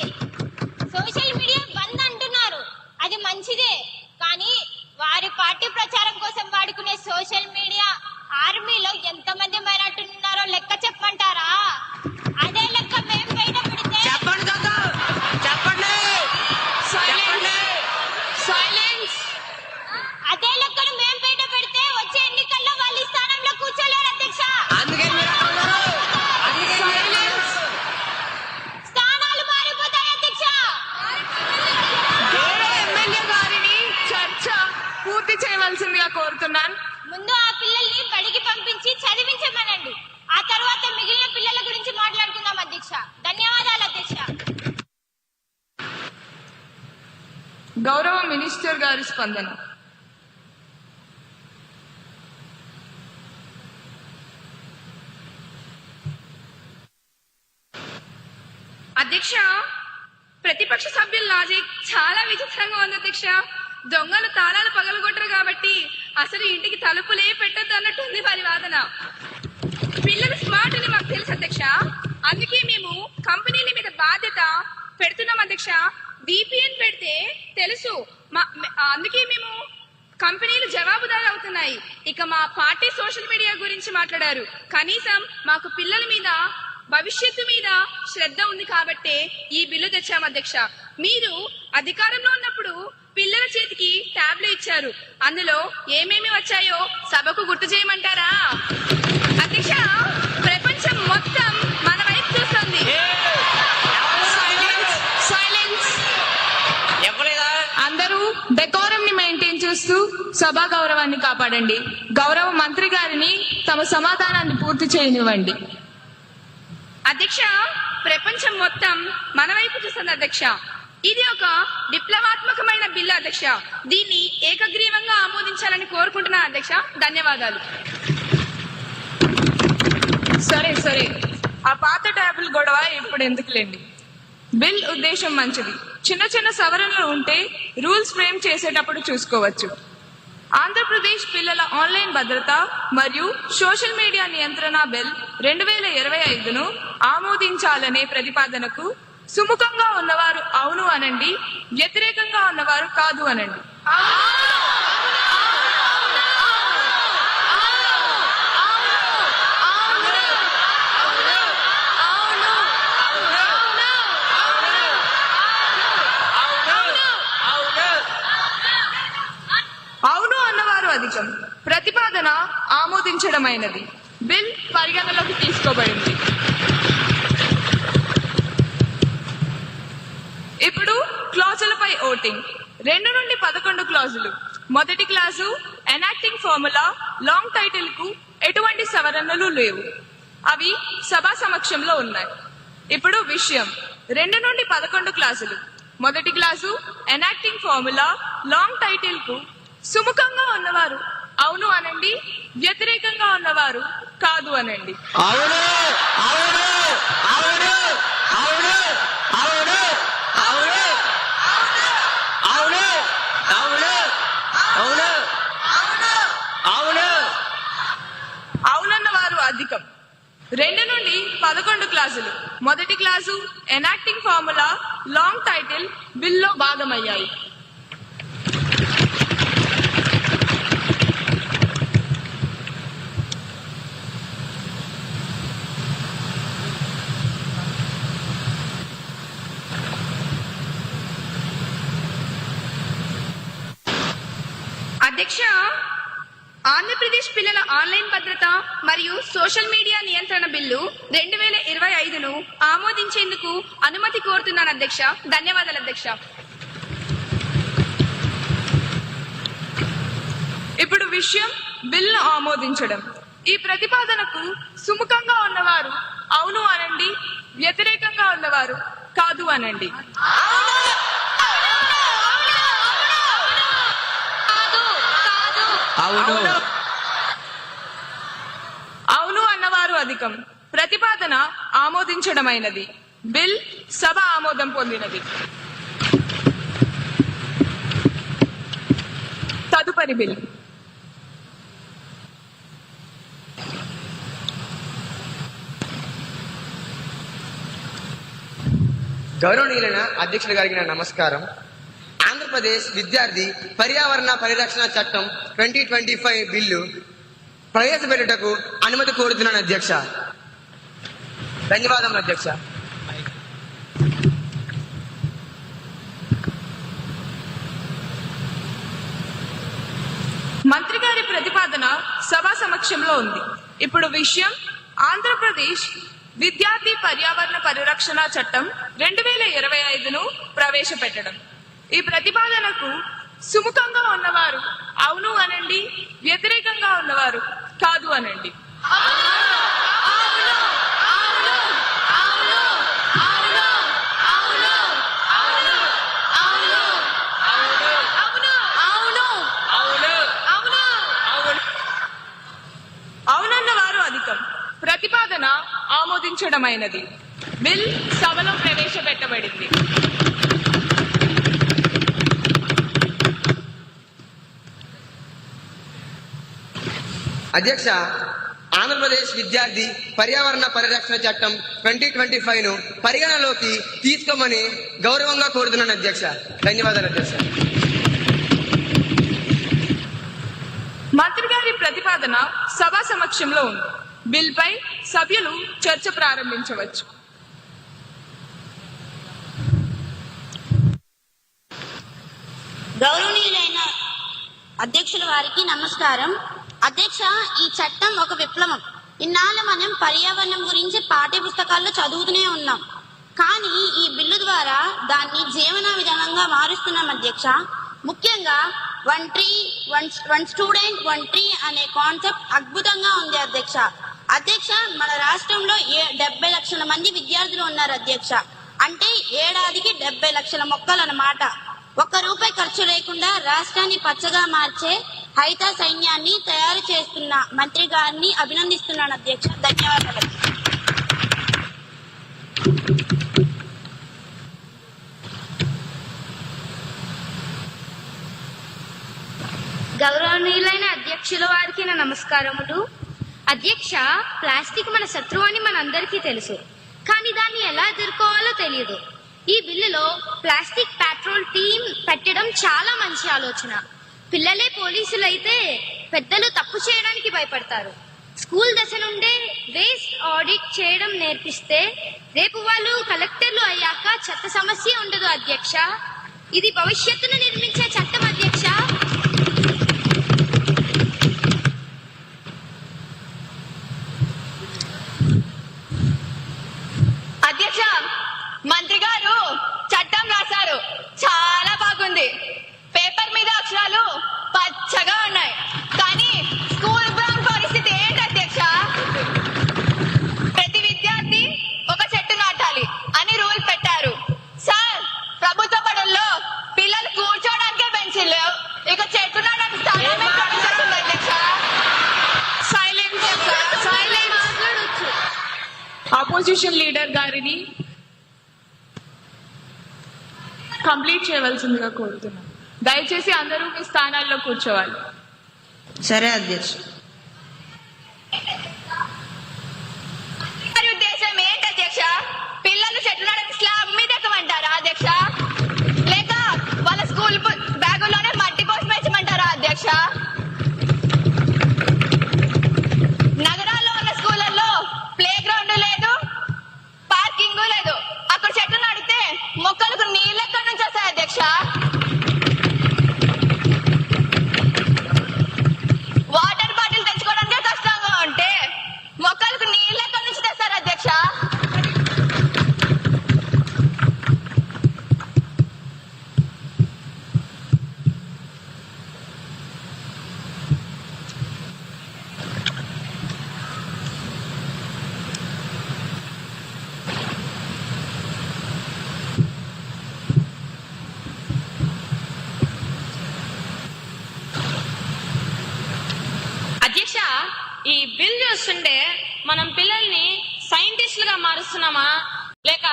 సోషల్ మీడియా బంద్ అంటున్నారు, అది మంచిదే. కానీ వారి పార్టీ ప్రచారం కోసం వాడుకునే సోషల్ మీడియా ఆర్మీలో ఎంతమంది మైనార్టీలు ఉన్నారో లెక్క చెప్పమంటారా? అదే లెక్క మేము బయట పెడితే అదే లెక్కను మేము బయట పెడితే వచ్చే ఎన్నికల్లో వాళ్ళు ఈ స్థానంలో కూర్చోలేరు అధ్యక్ష. స్థానాలు మారిపోతాయి అధ్యక్ష. ఎమ్మెల్యే గారిని చర్చ పూర్తి చేయవలసిందిగా కోరుతున్నాను. ముందు ఆ పిల్లల్ని బడికి పంపించి చదివించమనండి, ఆ తర్వాత మిగిలిన పిల్లల గురించి మాట్లాడుకుందాం అధ్యక్ష. ధన్యవాదాలు అధ్యక్ష. గౌరవ మినిస్టర్ గారి స్పందన. అధ్యక్ష, ప్రతిపక్ష సభ్యుల లాజిక్ చాలా విచిత్రంగా ఉంది అధ్యక్ష. దొంగలు తాళాలు పగలగొట్టరు కాబట్టి అసలు ఇంటికి తలుపులే పెట్టద్దు అన్నట్టుంది వారి వాదన. పిల్లలు స్మార్ట్ అని మాకు తెలుసు అధ్యక్ష, అందుకే మేము కంపెనీల మీద బాధ్యత పెడుతున్నాం అధ్యక్ష. VPN పెడితే తెలుసు, అందుకే మేము కంపెనీలు జవాబుదారు అవుతున్నాయి. ఇక మా పార్టీ సోషల్ మీడియా గురించి మాట్లాడారు. కనీసం మాకు పిల్లల మీద, భవిష్యత్తు మీద శ్రద్ధ ఉంది కాబట్టే ఈ బిల్లు తెచ్చాం అధ్యక్ష. మీరు అధికారంలో ఉన్నప్పుడు పిల్లల చేతికి ట్యాబ్లు ఇచ్చారు, అందులో ఏమేమి వచ్చాయో సభకు గుర్తు చేయమంటారా? అధ్యక్ష, ప్రపంచం మొత్తం మన వైపు చూస్తుంది. అందరూ డెకోరం ని మెయింటైన్ చేస్తూ సభా గౌరవాన్ని కాపాడండి. గౌరవ మంత్రి గారిని తమ సమాధానాన్ని పూర్తి చేయనివ్వండి. అధ్యక్ష, ప్రపంచం మొత్తం మన వైపు చూస్తుంది అధ్యక్ష. ఇది ఒక విప్లవాత్మకమైన బిల్లు అధ్యక్ష. దీన్ని ఏకగ్రీవంగా ఆమోదించాలని కోరుకుంటున్నా అధ్యక్ష. ధన్యవాదాలు. సరే, ఆ పాత ట్యాబుల్ గొడవ ఇప్పుడు ఎందుకులేండి. బిల్ ఉద్దేశం మంచిది, చిన్న చిన్న సవరణలు ఉంటే రూల్స్ ఫ్రేమ్ చేసేటప్పుడు చూసుకోవచ్చు. ఆంధ్రప్రదేశ్ పిల్లల ఆన్లైన్ భద్రత మరియు సోషల్ మీడియా నియంత్రణ బిల్ 2025ను ఆమోదించాలనే ప్రతిపాదనకు సుముఖంగా ఉన్నవారు అవును అనండి, వ్యతిరేకంగా ఉన్నవారు కాదు అనండి. అవును అన్నవారు అధికం. ప్రతిపాదన ఆమోదించడమైనది. బిల్ పరిగణలోకి తీసుకోబడింది. ఓటింగ్. 2 నుండి 11 క్లాజులు. మొదటి clause enacting formula long title కు ఎటువంటి సవరణలు లేవు. అవి సభా సమక్షంలో ఉన్నాయి. ఇప్పుడు విషయం. 2 నుండి 11 క్లాసులు. మొదటి class enacting formula long title కు సుముఖంగా ఉన్నవారు అవును అనండి, వ్యతిరేకంగా ఉన్నవారు కాదు అనండి. అవును అవును అవును అవును అవును అవును అవును అవును అవును అవును అవునన్న వారు అధికం. 2 నుండి 11 క్లాసులు. మొదటి class enacting formula long title బిల్లో భాగమయ్యాయి. అధ్యక్ష, ఆంధ్రప్రదేశ్ పిల్లల ఆన్లైన్ భద్రత మరియు సోషల్ మీడియా నియంత్రణ బిల్లు 2025ను ఆమోదించేందుకు అనుమతి కోరుతున్నాను అధ్యక్ష. ధన్యవాదాలు అధ్యక్ష. ఇప్పుడు విషయం బిల్లు ఆమోదించడం. ఈ ప్రతిపాదనకు సుముఖంగా ఉన్నవారు అవును అనండి, వ్యతిరేకంగా ఉన్నవారు కాదు అనండి. అవును అన్నవారు అధికం. ప్రతిపాదన ఆమోదించడమైనది. బిల్ సభ ఆమోదం పొందినది. తదుపరి బిల్. గౌరవనీయులైన అధ్యక్షుల గారికి నా నమస్కారం. ఆంధ్రప్రదేశ్ విద్యార్థి పర్యావరణ పరిరక్షణ చట్టం 2025 బిల్లు ప్రవేశపెట్టుటకు అనుమతి కోరుతున్నాను అధ్యక్ష. ధన్యవాదములు అధ్యక్ష. మంత్రి గారి ప్రతిపాదన సభా సమక్షంలో ఉంది. ఇప్పుడు విషయం ఆంధ్రప్రదేశ్ విద్యార్థి పర్యావరణ పరిరక్షణ చట్టం 2025ను ప్రవేశపెట్టడం. ఈ ప్రతిపాదనకు సుముఖంగా ఉన్నవారు అవును అనండి, వ్యతిరేకంగా ఉన్నవారు కాదు అనండి. అవునన్న వారు అధికం. ప్రతిపాదన ఆమోదించడమైనది. బిల్ సభలో ప్రవేశపెట్టబడింది. అధ్యక్ష, ఆంధ్రప్రదేశ్ విద్యార్థి పర్యావరణ పరిరక్షణ చట్టం 2025ను పరిగణలోకి తీసుకోమని గౌరవంగా కోరుతున్నాను అధ్యక్ష. ధన్యవాదాలు అధ్యక్ష. మంత్రి గారి ప్రతిపాదన సభా సమక్షంలో ఉంది. బిల్ పై సభ్యులు చర్చ ప్రారంభించవచ్చు. గౌరవనీయులైన అధ్యక్షుల వారికి నమస్కారం. అధ్యక్ష, ఈ చట్టం ఒక విప్లవం. ఇన్నాళ్ళు మనం పర్యావరణం గురించి పాఠ్య పుస్తకాల్లో చదువుతూనే ఉన్నాం, కానీ ఈ బిల్లు ద్వారా దాన్ని జీవన విధానంగా మారుస్తున్నాం అధ్యక్ష. ముఖ్యంగా one tree one student 1 tree అనే కాన్సెప్ట్ అద్భుతంగా ఉంది అధ్యక్ష. అధ్యక్ష, మన రాష్ట్రంలో 70 లక్షల మంది విద్యార్థులు ఉన్నారు అధ్యక్ష. అంటే ఏడాదికి 70 లక్షల మొక్కలు అన్నమాట. ₹1 ఖర్చు లేకుండా రాష్ట్రాన్ని పచ్చగా మార్చే హరిత సైన్యాన్ని తయారు చేస్తున్న మంత్రి గారిని అభినందిస్తున్నాను అధ్యక్ష. ధన్యవాదాలు. గౌరవనీయులైన అధ్యక్షుల వారికి నా నమస్కారములు. అధ్యక్ష, ప్లాస్టిక్ మన శత్రువు అని మనందరికీ తెలుసు, కానీ దాన్ని ఎలా ఎదుర్కోవాలో తెలియదు. ఈ బిల్లులో ప్లాస్టిక్ పెట్రోల్ టీం పెట్టడం చాలా మంచి ఆలోచన. పిల్లలే పోలీసులైతే పెద్దలు తప్పు చేయడానికి భయపడతారు. స్కూల్ దశ నుండే వేస్ట్ ఆడిట్ చేయడం నేర్పిస్తే రేపు వాళ్ళు కలెక్టర్లు అయ్యాక చెత్త సమస్య ఉండదు అధ్యక్ష. ఇది భవిష్యత్తును నిర్మించే చట్టం అధ్యక్ష. అధ్యక్ష, మంత్రి గారు చట్టం రాశారు, చాలా బాగుంది. ఉంది. పేపర్ మీద అక్షరాలు పచ్చగా ఉన్నాయి, కానీ స్కూల్ గ్రౌండ్ పరిస్థితి ఏంటి అధ్యక్ష? ప్రతి విద్యార్థి ఒక చెట్టు నాటాలి అని రూల్ పెట్టారు. సార్, ప్రభుత్వ బడుల్లో పిల్లలు కూర్చోడానికే బెంచీలు లేవు, ఇక చెట్టు నాటడానికి స్థలం ఎక్కడ అధ్యక్ష? ఆపోజిషన్ లీడర్ గారిని కంప్లీట్ చేయవలసిందిగా కోరుతున్నాను. దయచేసి అందరూ మీ స్థానాల్లో కూర్చోవాలి. సరే అధ్యక్ష. ఉద్దేశం ఏంటి అధ్యక్ష? పిల్లలు చెట్లు నాటడానికి స్లాబ్ మీద ఎక్కమంటారా అధ్యక్ష? లేక వాళ్ళ స్కూల్ బ్యాగుల్లోనే మట్టి పోసి పెంచమంటారా అధ్యక్ష? నగరాల్లో ఉన్న స్కూళ్ళల్లో ప్లే గ్రౌండ్ లేదు, పార్కింగ్ లేదు. అక్కడ చెట్లు నాటితే మొక్కలకు నీళ్ళు ఎక్కడి నుంచి వస్తాయి అధ్యక్ష? వాటర్ బాటిల్ తెచ్చుకోవడానికే కష్టంగా ఉంటే మొక్కలకు నీళ్ళు ఎక్కడి నుంచి తెస్తారు అధ్యక్ష? అధ్యక్ష, ఈ బిల్ చూస్తుంటే మనం పిల్లల్ని సైంటిస్టులుగా మారుస్తున్నామా లేక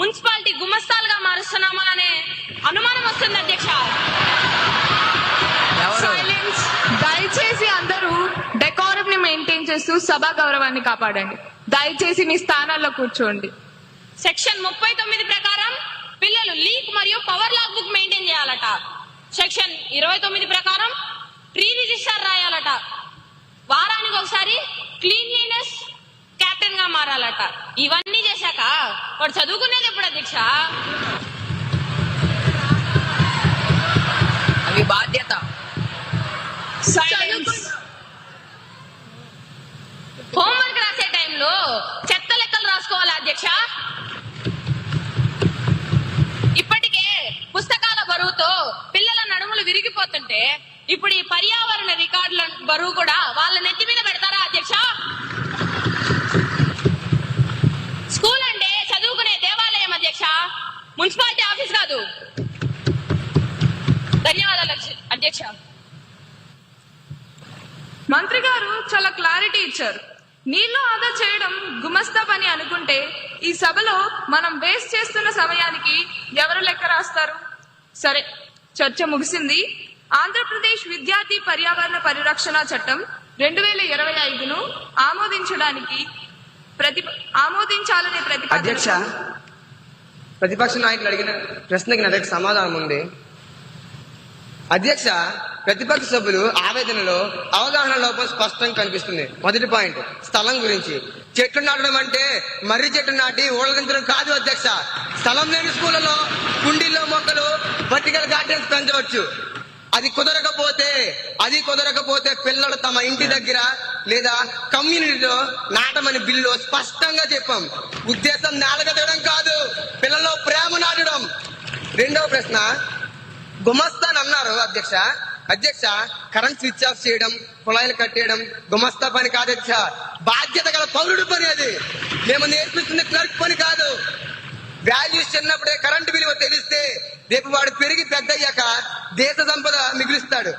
మున్సిపాలిటీ గుమస్తాలుగా మారుస్తున్నామా అనే అనుమానం వస్తుంది అధ్యక్ష. సైలెన్స్. దయచేసి అందరూ డెకోరం ని మెయింటైన్ చేస్తూ సభా గౌరవాన్ని కాపాడండి. దయచేసి మీ స్థానాల్లో కూర్చోండి. సెక్షన్ 39 ప్రకారం పిల్లలు లీక్ మరియు పవర్ లాగ్ బుక్ మెయింటైన్ చేయాలట. సెక్షన్ 29 ప్రకారం ట్రీ రిజిస్టర్ రాయాలట. వారానికి ఒకసారి క్లీన్లీనెస్ కెప్టెన్ గా మారాలట. ఇవన్నీ చేశాక వాడు చదువుకునేది ఎప్పుడు అధ్యక్ష? అవి బాధ్యత. హోంవర్క్ రాసే టైంలో చెత్త లెక్కలు రాసుకోవాలా అధ్యక్ష? ఇప్పటికే పుస్తకాల బరువుతో పిల్లల నడుములు విరిగిపోతుంటే ఇప్పుడు ఈ పర్యావరణ రికార్డుల బరువు కూడా వాళ్ళ నెత్తి మీద పెడతారా అధ్యక్ష? స్కూల్ అంటే చదువుకునే దేవాలయం అధ్యక్ష, మున్సిపాలిటీ ఆఫీస్ కాదు. ధన్యవాదాలు అధ్యక్ష. మంత్రి గారు చాలా క్లారిటీ ఇచ్చారు. నీళ్లు ఆదా చేయడం గుమస్తా పని అనుకుంటే ఈ సభలో మనం వేస్ట్ చేస్తున్న సమయానికి ఎవరు లెక్క రాస్తారు? సరే, చర్చ ముగిసింది. ఆంధ్రప్రదేశ్ విద్యార్థి పర్యావరణ పరిరక్షణ చట్టం 2025ను ఆమోదించాలనే అధ్యక్ష, ప్రతిపక్ష నాయకులు అడిగిన ప్రశ్నకి నా దగ్గర సమాధానం ఉంది. అధ్యక్ష, ప్రతిపక్ష సభ్యులు ఆవేదనలో అవగాహన లోపం స్పష్టంగా కనిపిస్తుంది. మొదటి పాయింట్ స్థలం గురించి. చెట్లు నాటడం అంటే మర్రి చెట్లు నాటి ఊళ్ళగించడం కాదు అధ్యక్ష. స్థలం లేని స్కూళ్లలో కుండీల్లో మొక్కలు, వర్టికల్ గార్డెన్స్ పెంచవచ్చు. అది కుదరకపోతే పిల్లలు తమ ఇంటి దగ్గర లేదా కమ్యూనిటీలో నాటమని బిల్లు స్పష్టంగా చెప్పాం. ఉద్దేశం నేలగట్టడం కాదు, పిల్లల్లో ప్రేమ నాటడం. రెండవ ప్రశ్న, గుమస్తాన్ అన్నారు అధ్యక్ష. కరెంట్ స్విచ్ ఆఫ్ చేయడం, కుళాయిలు కట్టేయడం గుమస్తా పని కాదు అధ్యక్ష. బాధ్యత గల పౌరుడు పని అది. మేము నేర్పిస్తున్న క్లర్క్ పని కాదు. వాల్యూస్ చిన్నప్పుడే కరెంటు విలువ తెలిస్తే రేపు వాడు పెరిగి పెద్దయ్యాక దేశ సంపద మిగులుస్తాడు.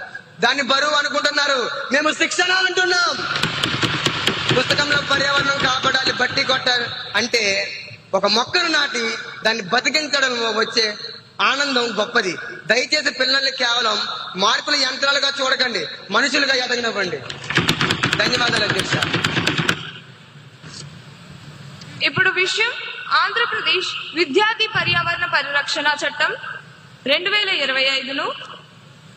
దాన్ని బరువు అనుకుంటున్నారు, మేము శిక్షణ అంటున్నాం. పుస్తకంలో పర్యావరణం కాపాడాలి బట్టి కొట్టాలి అంటే ఒక మొక్కను నాటి దాన్ని బతికించడం వచ్చే ఆనందం గొప్పది. దయచేసి పిల్లల్ని కేవలం మార్పుల యంత్రాలుగా చూడకండి, మనుషులుగా ఎదగనివ్వండి. ధన్యవాదాలు అధ్యక్ష. ఇప్పుడు విషయం ఆంధ్రప్రదేశ్ విద్యార్థి పర్యావరణ పరిరక్షణ చట్టం 2025ను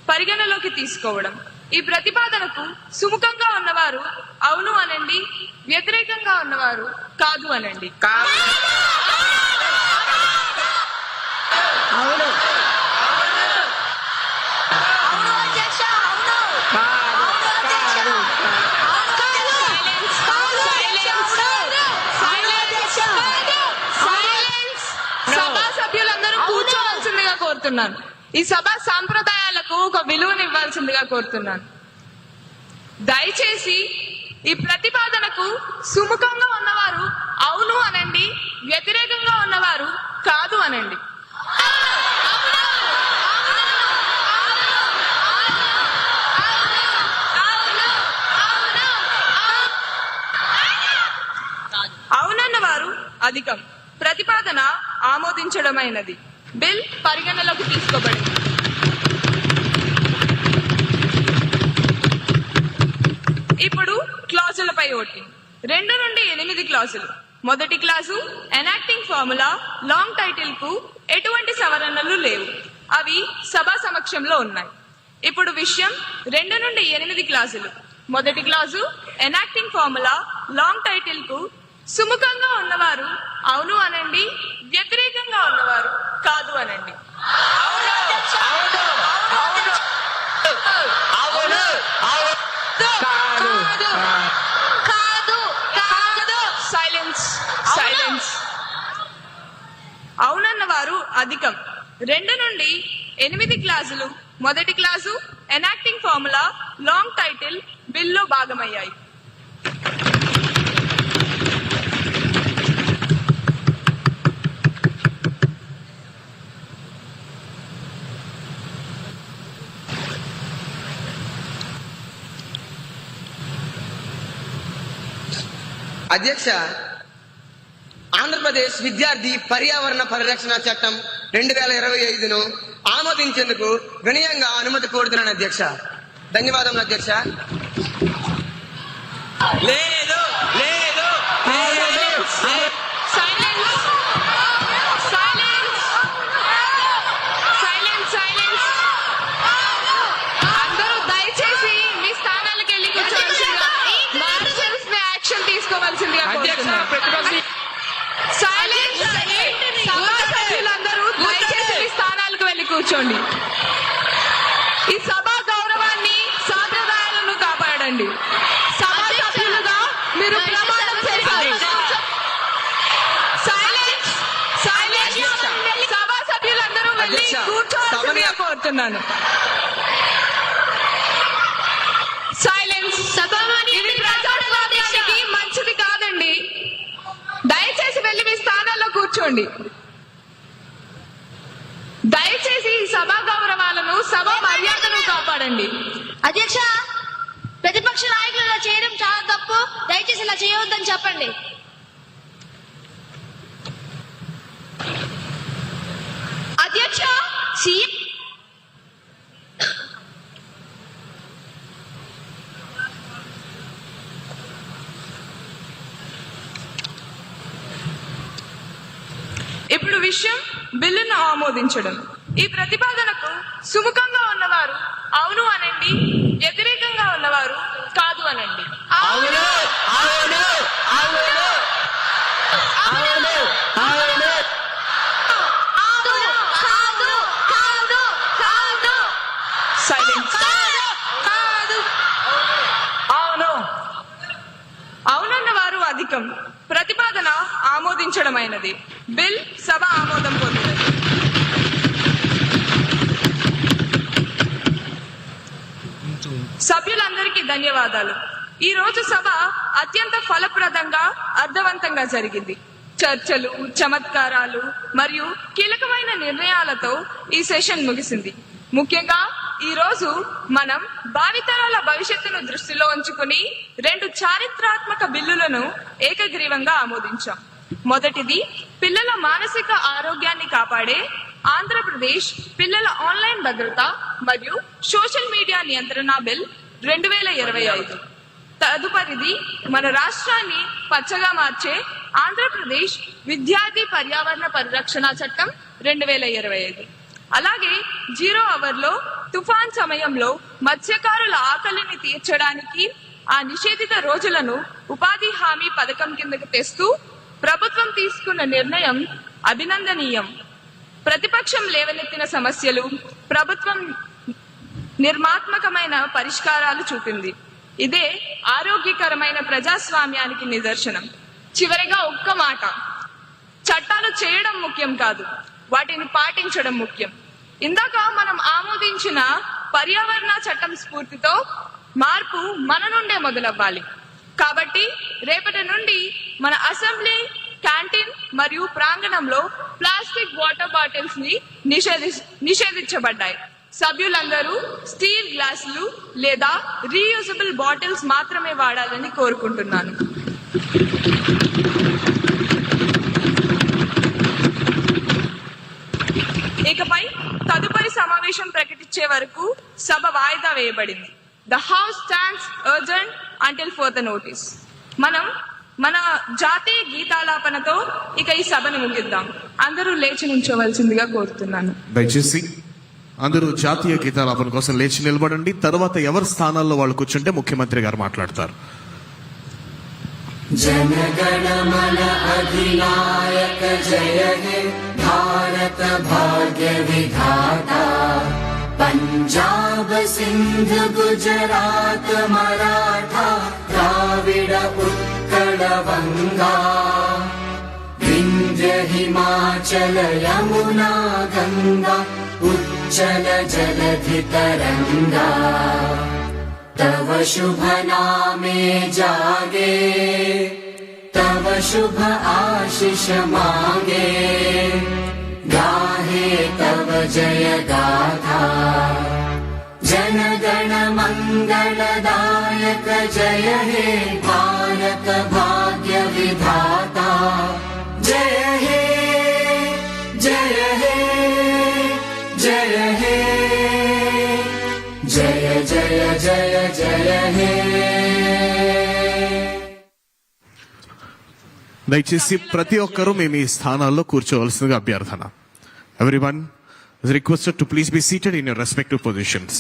పరిగణలోకి తీసుకోవడం. ఈ ప్రతిపాదనకు సుముఖంగా ఉన్నవారు అవును అనండి, వ్యతిరేకంగా ఉన్నవారు కాదు అనండి. అవును. సభా సభ్యులందరూ కూర్చోవలసిందిగా కోరుతున్నాను. ఈ సభ సాంప్రదాయాలకు ఒక విలువనివ్వాల్సిందిగా కోరుతున్నాను. దయచేసి ఈ ప్రతిపాదనకు సుముఖంగా ఉన్నవారు అవును అనండి, వ్యతిరేకంగా ఉన్నవారు కాదు అనండి. అవునన్న వారు అధికం. ప్రతిపాదన ఆమోదించడమైనది. బిల్ పరిగణలోకి తీసుకోబడింది. ఇప్పుడు క్లాజులపై ఓటింగ్. 2 నుండి 8 క్లాజులు. మొదటి clause enacting formula long title కు ఎటువంటి సవరణలు లేవు. అవి సభా సమక్షంలో ఉన్నాయి. ఇప్పుడు విషయం 2 నుండి 8 క్లాజులు. మొదటి clause enacting formula long title కు సుముఖంగా ఉన్నవారు అవును అనండి, వ్యతిరేకంగా ఉన్నవారు కాదు అనండి. Silence silence. అవునన్న వారు అధికం. 2 నుండి 8 క్లాజులు. మొదటి clause enacting formula long title బిల్లో భాగమయ్యాయి. అధ్యక్ష, ఆంధ్రప్రదేశ్ విద్యార్థి పర్యావరణ పరిరక్షణ చట్టం 2025ను ఆమోదించేందుకు వినయంగా అనుమతి కోరుతున్నాను అధ్యక్ష. ధన్యవాదములు అధ్యక్ష. లేదు లేదు అందరూ దయచేసి మీ స్థానాలకు వెళ్ళి కూర్చోవలసిందిగా, మార్షల్స్ ని యాక్షన్ తీసుకోవాల్సిందిగా కోరుతున్నాను. సైలెన్స్. సభా సభ్యులందరూ దయచేసి మీ స్థానాలకు వెళ్ళి కూర్చోండి. ఈ సభా గౌరవాన్ని, సాంప్రదాయాలను కాపాడండి. సభా సభ్యులుగా మీరు ప్రమాణం చేశారు. Silence silence. సభా సభ్యులందరూ వెళ్ళి కూర్చోవాల్సిందిగా కోరుతున్నాను. సైలెన్స్. ఇది ప్రజాస్వామ్యానికి మంచిది కాదండి. దయచేసి వెళ్ళి మీ స్థానాల్లో కూర్చోండి. దయచేసి సభా గౌరవాలను, సభా మర్యాదను కాపాడండి. అధ్యక్ష, ప్రతిపక్ష నాయకులు ఇలా చేయడం చాలా తప్పు. దయచేసి ఇలా చేయవద్దని చెప్పండి. అధ్యక్ష, సీఎం ఇప్పుడు విషయం బిల్లును ఆమోదించడం. ఈ ప్రతిపాదనకు సుముఖంగా ఉన్నవారు అవును అనండి, వ్యతిరేకంగా ఉన్నవారు కాదు అనండి. సైలెన్స్. అవునన్న వారు అధికం. ప్రతిపాదన ఆమోదించడమైనది. బిల్ సభ ఆమోదం పొందినది. సభ్యులందరికీ ధన్యవాదాలు. ఈ రోజు సభ అత్యంత ఫలప్రదంగా, అర్థవంతంగా జరిగింది. చర్చలు, చమత్కారాలు మరియు కీలకమైన నిర్ణయాలతో ఈ సెషన్ ముగిసింది. ముఖ్యంగా ఈ రోజు మనం భావితరాల భవిష్యత్తును దృష్టిలో ఉంచుకుని 2 చారిత్రాత్మక బిల్లులను ఏకగ్రీవంగా ఆమోదించాం. మొదటిది పిల్లల మానసిక ఆరోగ్యాన్ని కాపాడే ఆంధ్రప్రదేశ్ పిల్లల ఆన్లైన్ భద్రత మరియు సోషల్ మీడియా నియంత్రణ బిల్ 2025. తదుపరిది మన రాష్ట్రాన్ని పచ్చగా మార్చే ఆంధ్రప్రదేశ్ విద్యార్థి పర్యావరణ పరిరక్షణ చట్టం 2025. అలాగే 0 అవర్లో తుఫాన్ సమయంలో మత్స్యకారుల ఆకలిని తీర్చడానికి ఆ నిషేధిత రోజులను ఉపాధి హామీ పథకం కిందకు తెస్తూ ప్రభుత్వం తీసుకున్న నిర్ణయం అభినందనీయం. ప్రతిపక్షం లేవనెత్తిన సమస్యలు ప్రభుత్వం నిర్మాత్మకమైన పరిష్కారాలు చూపింది. ఇదే ఆరోగ్యకరమైన ప్రజాస్వామ్యానికి నిదర్శనం. చివరిగా ఒక్క మాట, చట్టాలు చేయడం ముఖ్యం కాదు, వాటిని పాటించడం ముఖ్యం. ఇందాక మనం ఆమోదించిన పర్యావరణ చట్టం స్ఫూర్తితో మార్పు మన నుండే మొదలవ్వాలి. కాబట్టి రేపటి నుండి మన అసెంబ్లీ, క్యాంటీన్ మరియు ప్రాంగణంలో ప్లాస్టిక్ వాటర్ బాటిల్స్ ని నిషేధించబడ్డాయి. సభ్యులందరూ స్టీల్ గ్లాసులు లేదా రీయూజబుల్ బాటిల్స్ మాత్రమే వాడాలని కోరుకుంటున్నాను. ఇకపై తదుపరి సమావేశం ప్రకటించే వరకు సభ వాయిదా వేయబడింది. The House stands urgent until further notice. మనం మన జాతీయ గీతాలాపనతో ఇక ఈ సభను ముగిద్దాం. అందరూ లేచి నిల్చోవలసిందిగా కోరుతున్నాను. దయచేసి అందరూ జాతీయ గీతాలాపన కోసం లేచి నిలబడండి. తర్వాత ఎవరి స్థానాల్లో వాళ్ళు కూర్చుంటే ముఖ్యమంత్రి గారు మాట్లాడతారు. जनगणमन अधिनायक जय हे भारत भाग्य विधाता पंजाब सिंध गुजरात मराठा द्राविड उत्कल बंगा विंध्य हिमाचल यमुना गंगा उच्चल जलधि तरंगा तव शुभ नामे जागे तव शुभ आशीष मांगे गाहे तव जय गाथा जन गण मंगलदायक जय हे भारत भाग्य विधाता जय हे जय हे जय हे जय जय जय जय हे. దయచేసి ప్రతి ఒక్కరూ మేము ఈ స్థానాల్లో కూర్చోవలసిందిగా అభ్యర్థన. Everyone is requested to please be seated in your respective positions.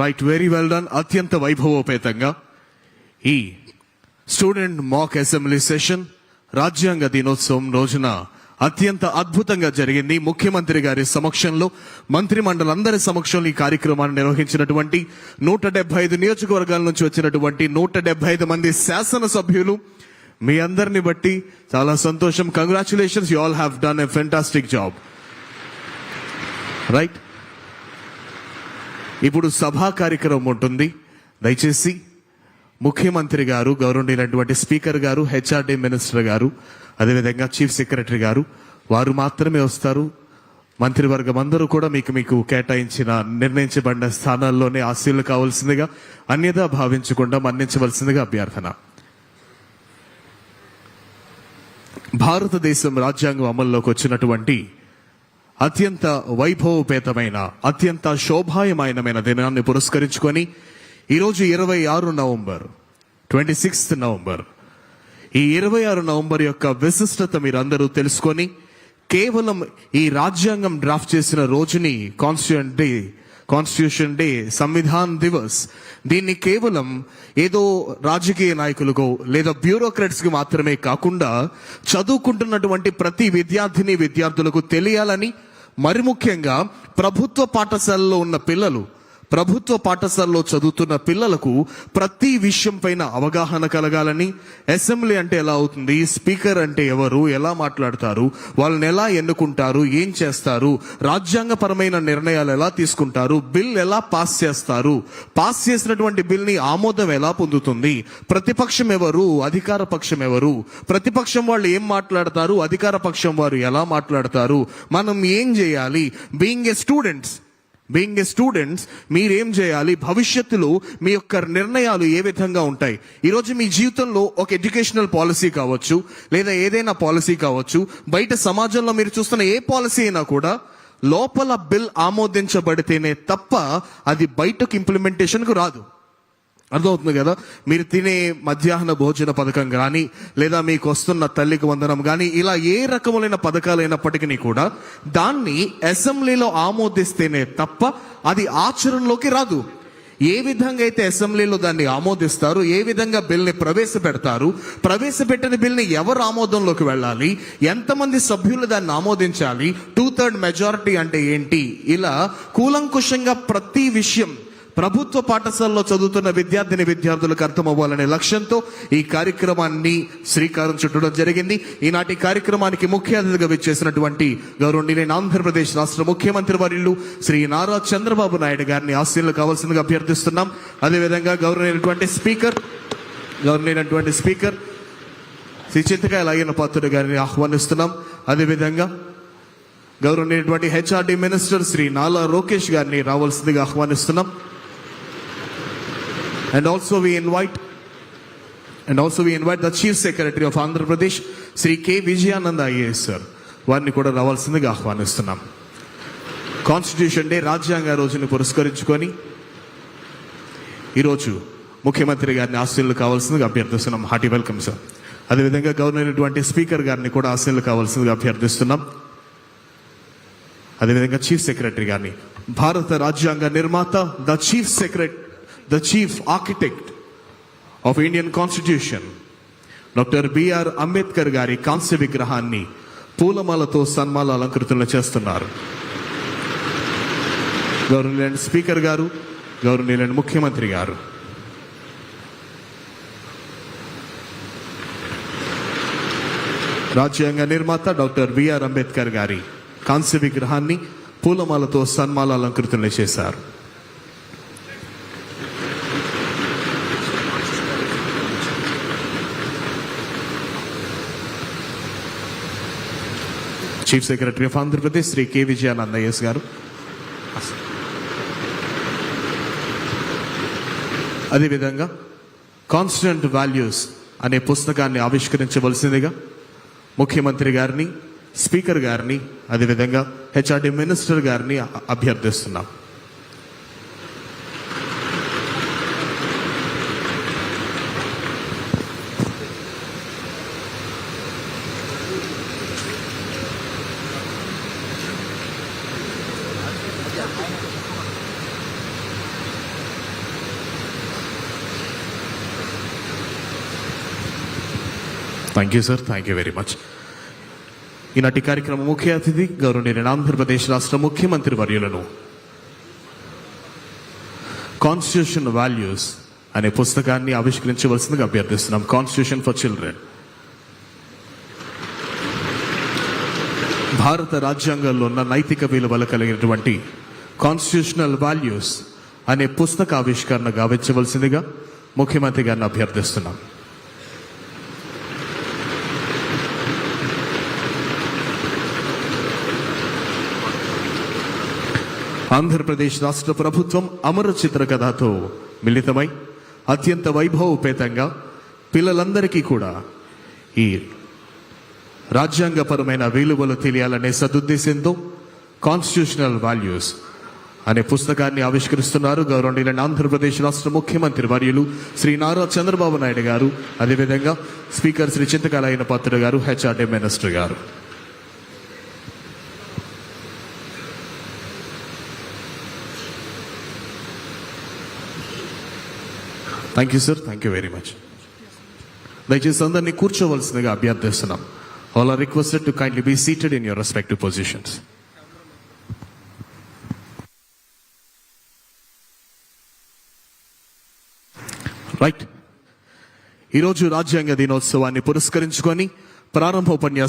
Right, very well done. అత్యంత వైభవోపేతంగా ఈ స్టూడెంట్ మాక్ అసెంబ్లీ సెషన్ రాజ్యాంగ దినోత్సవం రోజున అత్యంత అద్భుతంగా జరిగింది. ముఖ్యమంత్రి గారి సమక్షంలో, మంత్రి మండలందరి సమక్షంలో ఈ కార్యక్రమాన్ని నిర్వహించినటువంటి 175 నియోజకవర్గాల నుంచి వచ్చినటువంటి 175 మంది శాసనసభ్యులు, మీ అందరిని బట్టి చాలా సంతోషం. Congratulations, you all have done a fantastic job. Right, ఇప్పుడు సభా కార్యక్రమం ఉంటుంది. దయచేసి ముఖ్యమంత్రి గారు, గౌరవనీయులైనటువంటి స్పీకర్ గారు, హెచ్ఆర్డీ మినిస్టర్ గారు, అదేవిధంగా చీఫ్ సెక్రటరీ గారు వారు మాత్రమే వస్తారు. మంత్రివర్గం అందరూ కూడా మీకు కేటాయించిన నిర్ణయించబడిన స్థానాల్లోనే ఆశీలు కావాల్సిందిగా, అన్యదా భావించకుండా మన్నించవలసిందిగా అభ్యర్థన. భారతదేశం రాజ్యాంగం అమల్లోకి వచ్చినటువంటి అత్యంత వైభవపేతమైన, అత్యంత శోభాయమానమైన దినాన్ని పురస్కరించుకొని ఈరోజు 26 నవంబర్ 26 నవంబర్ ఈ 26 నవంబర్ యొక్క విశిష్టత మీరందరూ తెలుసుకొని, కేవలం ఈ రాజ్యాంగం డ్రాఫ్ట్ చేసిన రోజుని కాన్స్టిట్యూషన్ డే, సంవిధాన్ దివస్, దీన్ని కేవలం ఏదో రాజకీయ నాయకులకు లేదా బ్యూరోక్రాట్స్ కి మాత్రమే కాకుండా చదువుకుంటున్నటువంటి ప్రతి విద్యార్థులకు తెలియాలని, మరి ముఖ్యంగా ప్రభుత్వ పాఠశాలలో ఉన్న పిల్లలు, ప్రభుత్వ పాఠశాలలో చదువుతున్న పిల్లలకు ప్రతి విషయం పైన అవగాహన కలగాలని, అసెంబ్లీ అంటే ఎలా అవుతుంది, స్పీకర్ అంటే ఎవరు, ఎలా మాట్లాడతారు, వాళ్ళని ఎలా ఎన్నుకుంటారు, ఏం చేస్తారు, రాజ్యాంగపరమైన నిర్ణయాలు ఎలా తీసుకుంటారు, బిల్ ఎలా పాస్ చేస్తారు, పాస్ చేసినటువంటి బిల్ ని ఆమోదం ఎలా పొందుతుంది, ప్రతిపక్షం ఎవరు, అధికార పక్షం ఎవరు, ప్రతిపక్షం వాళ్ళు ఏం మాట్లాడతారు, అధికార పక్షం వారు ఎలా మాట్లాడతారు, మనం ఏం చేయాలి, బీయింగ్ ఏ స్టూడెంట్స్ మీరేం చేయాలి, భవిష్యత్తులో మీ యొక్క నిర్ణయాలు ఏ విధంగా ఉంటాయి. ఈరోజు మీ జీవితంలో ఒక ఎడ్యుకేషనల్ పాలసీ కావచ్చు, లేదా ఏదైనా పాలసీ కావచ్చు, బయట సమాజంలో మీరు చూస్తున్న ఏ పాలసీ అయినా కూడా లోపల బిల్ ఆమోదించబడితేనే తప్ప అది బయటకు ఇంప్లిమెంటేషన్కు రాదు. అర్థమవుతుంది కదా? మీరు తినే మధ్యాహ్న భోజన పథకం కానీ, లేదా మీకు వస్తున్న తల్లికి వందనం కానీ, ఇలా ఏ రకములైన పథకాలైనప్పటికీ కూడా దాన్ని అసెంబ్లీలో ఆమోదిస్తేనే తప్ప అది ఆచరణలోకి రాదు. ఏ విధంగా అయితే అసెంబ్లీలో దాన్ని ఆమోదిస్తారు, ఏ విధంగా బిల్ని ప్రవేశపెట్టిన బిల్ని ఎవరు ఆమోదంలోకి వెళ్ళాలి, ఎంతమంది సభ్యులు దాన్ని ఆమోదించాలి, 2/3 మెజారిటీ అంటే ఏంటి, ఇలా కూలంకుషంగా ప్రభుత్వ పాఠశాలలో చదువుతున్న విద్యార్థులకు అర్థమవ్వాలనే లక్ష్యంతో ఈ కార్యక్రమాన్ని శ్రీకారం చుట్టడం జరిగింది. ఈనాటి కార్యక్రమానికి ముఖ్య అతిథిగా విచ్చేసినటువంటి గౌరవనీయులైన ఆంధ్రప్రదేశ్ రాష్ట్ర ముఖ్యమంత్రి వర్యులు శ్రీ నారా చంద్రబాబు నాయుడు గారిని ఆశీర్లు కావాల్సిందిగా అభ్యర్థిస్తున్నాం. అదేవిధంగా గౌరవనీయులైనటువంటి స్పీకర్ శ్రీ చింతకాయల అయ్యన్న పాత్రుడు గారిని ఆహ్వానిస్తున్నాం. అదేవిధంగా గౌరవనీయులైనటువంటి హెచ్ఆర్డి మినిస్టర్ శ్రీ నాలా లోకేష్ గారిని రావాల్సిందిగా ఆహ్వానిస్తున్నాం. And also we invite the Chief Secretary of Andhra Pradesh, Sri K. Vijayananda IAS sir. వారిని కూడా రావాల్సిందిగా ఆహ్వానిస్తున్నాం. కాన్స్టిట్యూషన్ డే రాజ్యాంగ రోజుని పురస్కరించుకొని ఈరోజు ముఖ్యమంత్రి గారిని ఆశీర్లు కావాల్సిందిగా అభ్యర్థిస్తున్నాం. Hearty welcome sir. అదేవిధంగా గవర్నర్ స్పీకర్ గారిని కూడా ఆశీర్లు కావాల్సిందిగా అభ్యర్థిస్తున్నాం. అదేవిధంగా చీఫ్ సెక్రటరీ గారిని, భారత రాజ్యాంగ నిర్మాత, the chief architect of Indian Constitution, doctor B R Ambedkar గారి కాంస్య విగ్రహాన్ని పూలమాలతో సన్మాల అలంకృతులు చేస్తున్నారు. గౌరవనీయులైన స్పీకర్ గారు, గౌరవనీయులైన ముఖ్యమంత్రి గారు, రాజ్యాంగ నిర్మాత డాక్టర్ బిఆర్ అంబేద్కర్ గారి కాంస్య విగ్రహాన్ని పూలమాలతో సన్మాల అలంకృతులు చేశారు. Chief secretary of Andhra Pradesh Shri K Vijayananda IAS గారు. అదేవిధంగా కాన్స్టిట్యూంట్ వాల్యూస్ అనే పుస్తకాన్ని ఆవిష్కరించవలసిందిగా ముఖ్యమంత్రి గారిని, స్పీకర్ గారిని, అదేవిధంగా హెచ్ఆర్డి మినిస్టర్ గారిని అభ్యర్థిస్తున్నాం. Thank you sir, thank you very much. ఈనాటి కార్యక్రమం ముఖ్య అతిథి గౌరవనీయులైన ఆంధ్రప్రదేశ్ రాష్ట్ర ముఖ్యమంత్రి వర్యులను కాన్స్టిట్యూషన్ వాల్యూస్ అనే పుస్తకాన్ని ఆవిష్కరించవలసిందిగా అభ్యర్థిస్తున్నాం. Constitution for children. భారత రాజ్యాంగంలో ఉన్న నైతిక విలువలు కలిగినటువంటి కాన్స్టిట్యూషనల్ వాల్యూస్ అనే పుస్తక ఆవిష్కరణ గావించవలసిందిగా ముఖ్యమంత్రి గారిని అభ్యర్థిస్తున్నాం. ఆంధ్రప్రదేశ్ రాష్ట్ర ప్రభుత్వం అమర చిత్రకథతో మిళితమై అత్యంత వైభవోపేతంగా పిల్లలందరికీ కూడా ఈ రాజ్యాంగపరమైన విలువలు తెలియాలనే సదుద్దేశంతో కాన్స్టిట్యూషనల్ వాల్యూస్ అనే పుస్తకాన్ని ఆవిష్కరిస్తున్నారు గౌరవనీయులైన ఆంధ్రప్రదేశ్ రాష్ట్ర ముఖ్యమంత్రి వర్యులు శ్రీ నారా చంద్రబాబు నాయుడు గారు, అదేవిధంగా speaker Shri Chintakayala Ayyanna Patrudu garu, HRD minister గారు. Thank you sir, thank you very much. దయచేసి అందరినీ కూర్చోవలసిందిగా అభ్యర్థిస్తున్నాం. All are requested to kindly be seated in your respective positions. Right. ఈరోజు రాజ్యాంగ దినోత్సవాన్ని పురస్కరించుకొని ప్రారంభోపన్యాసం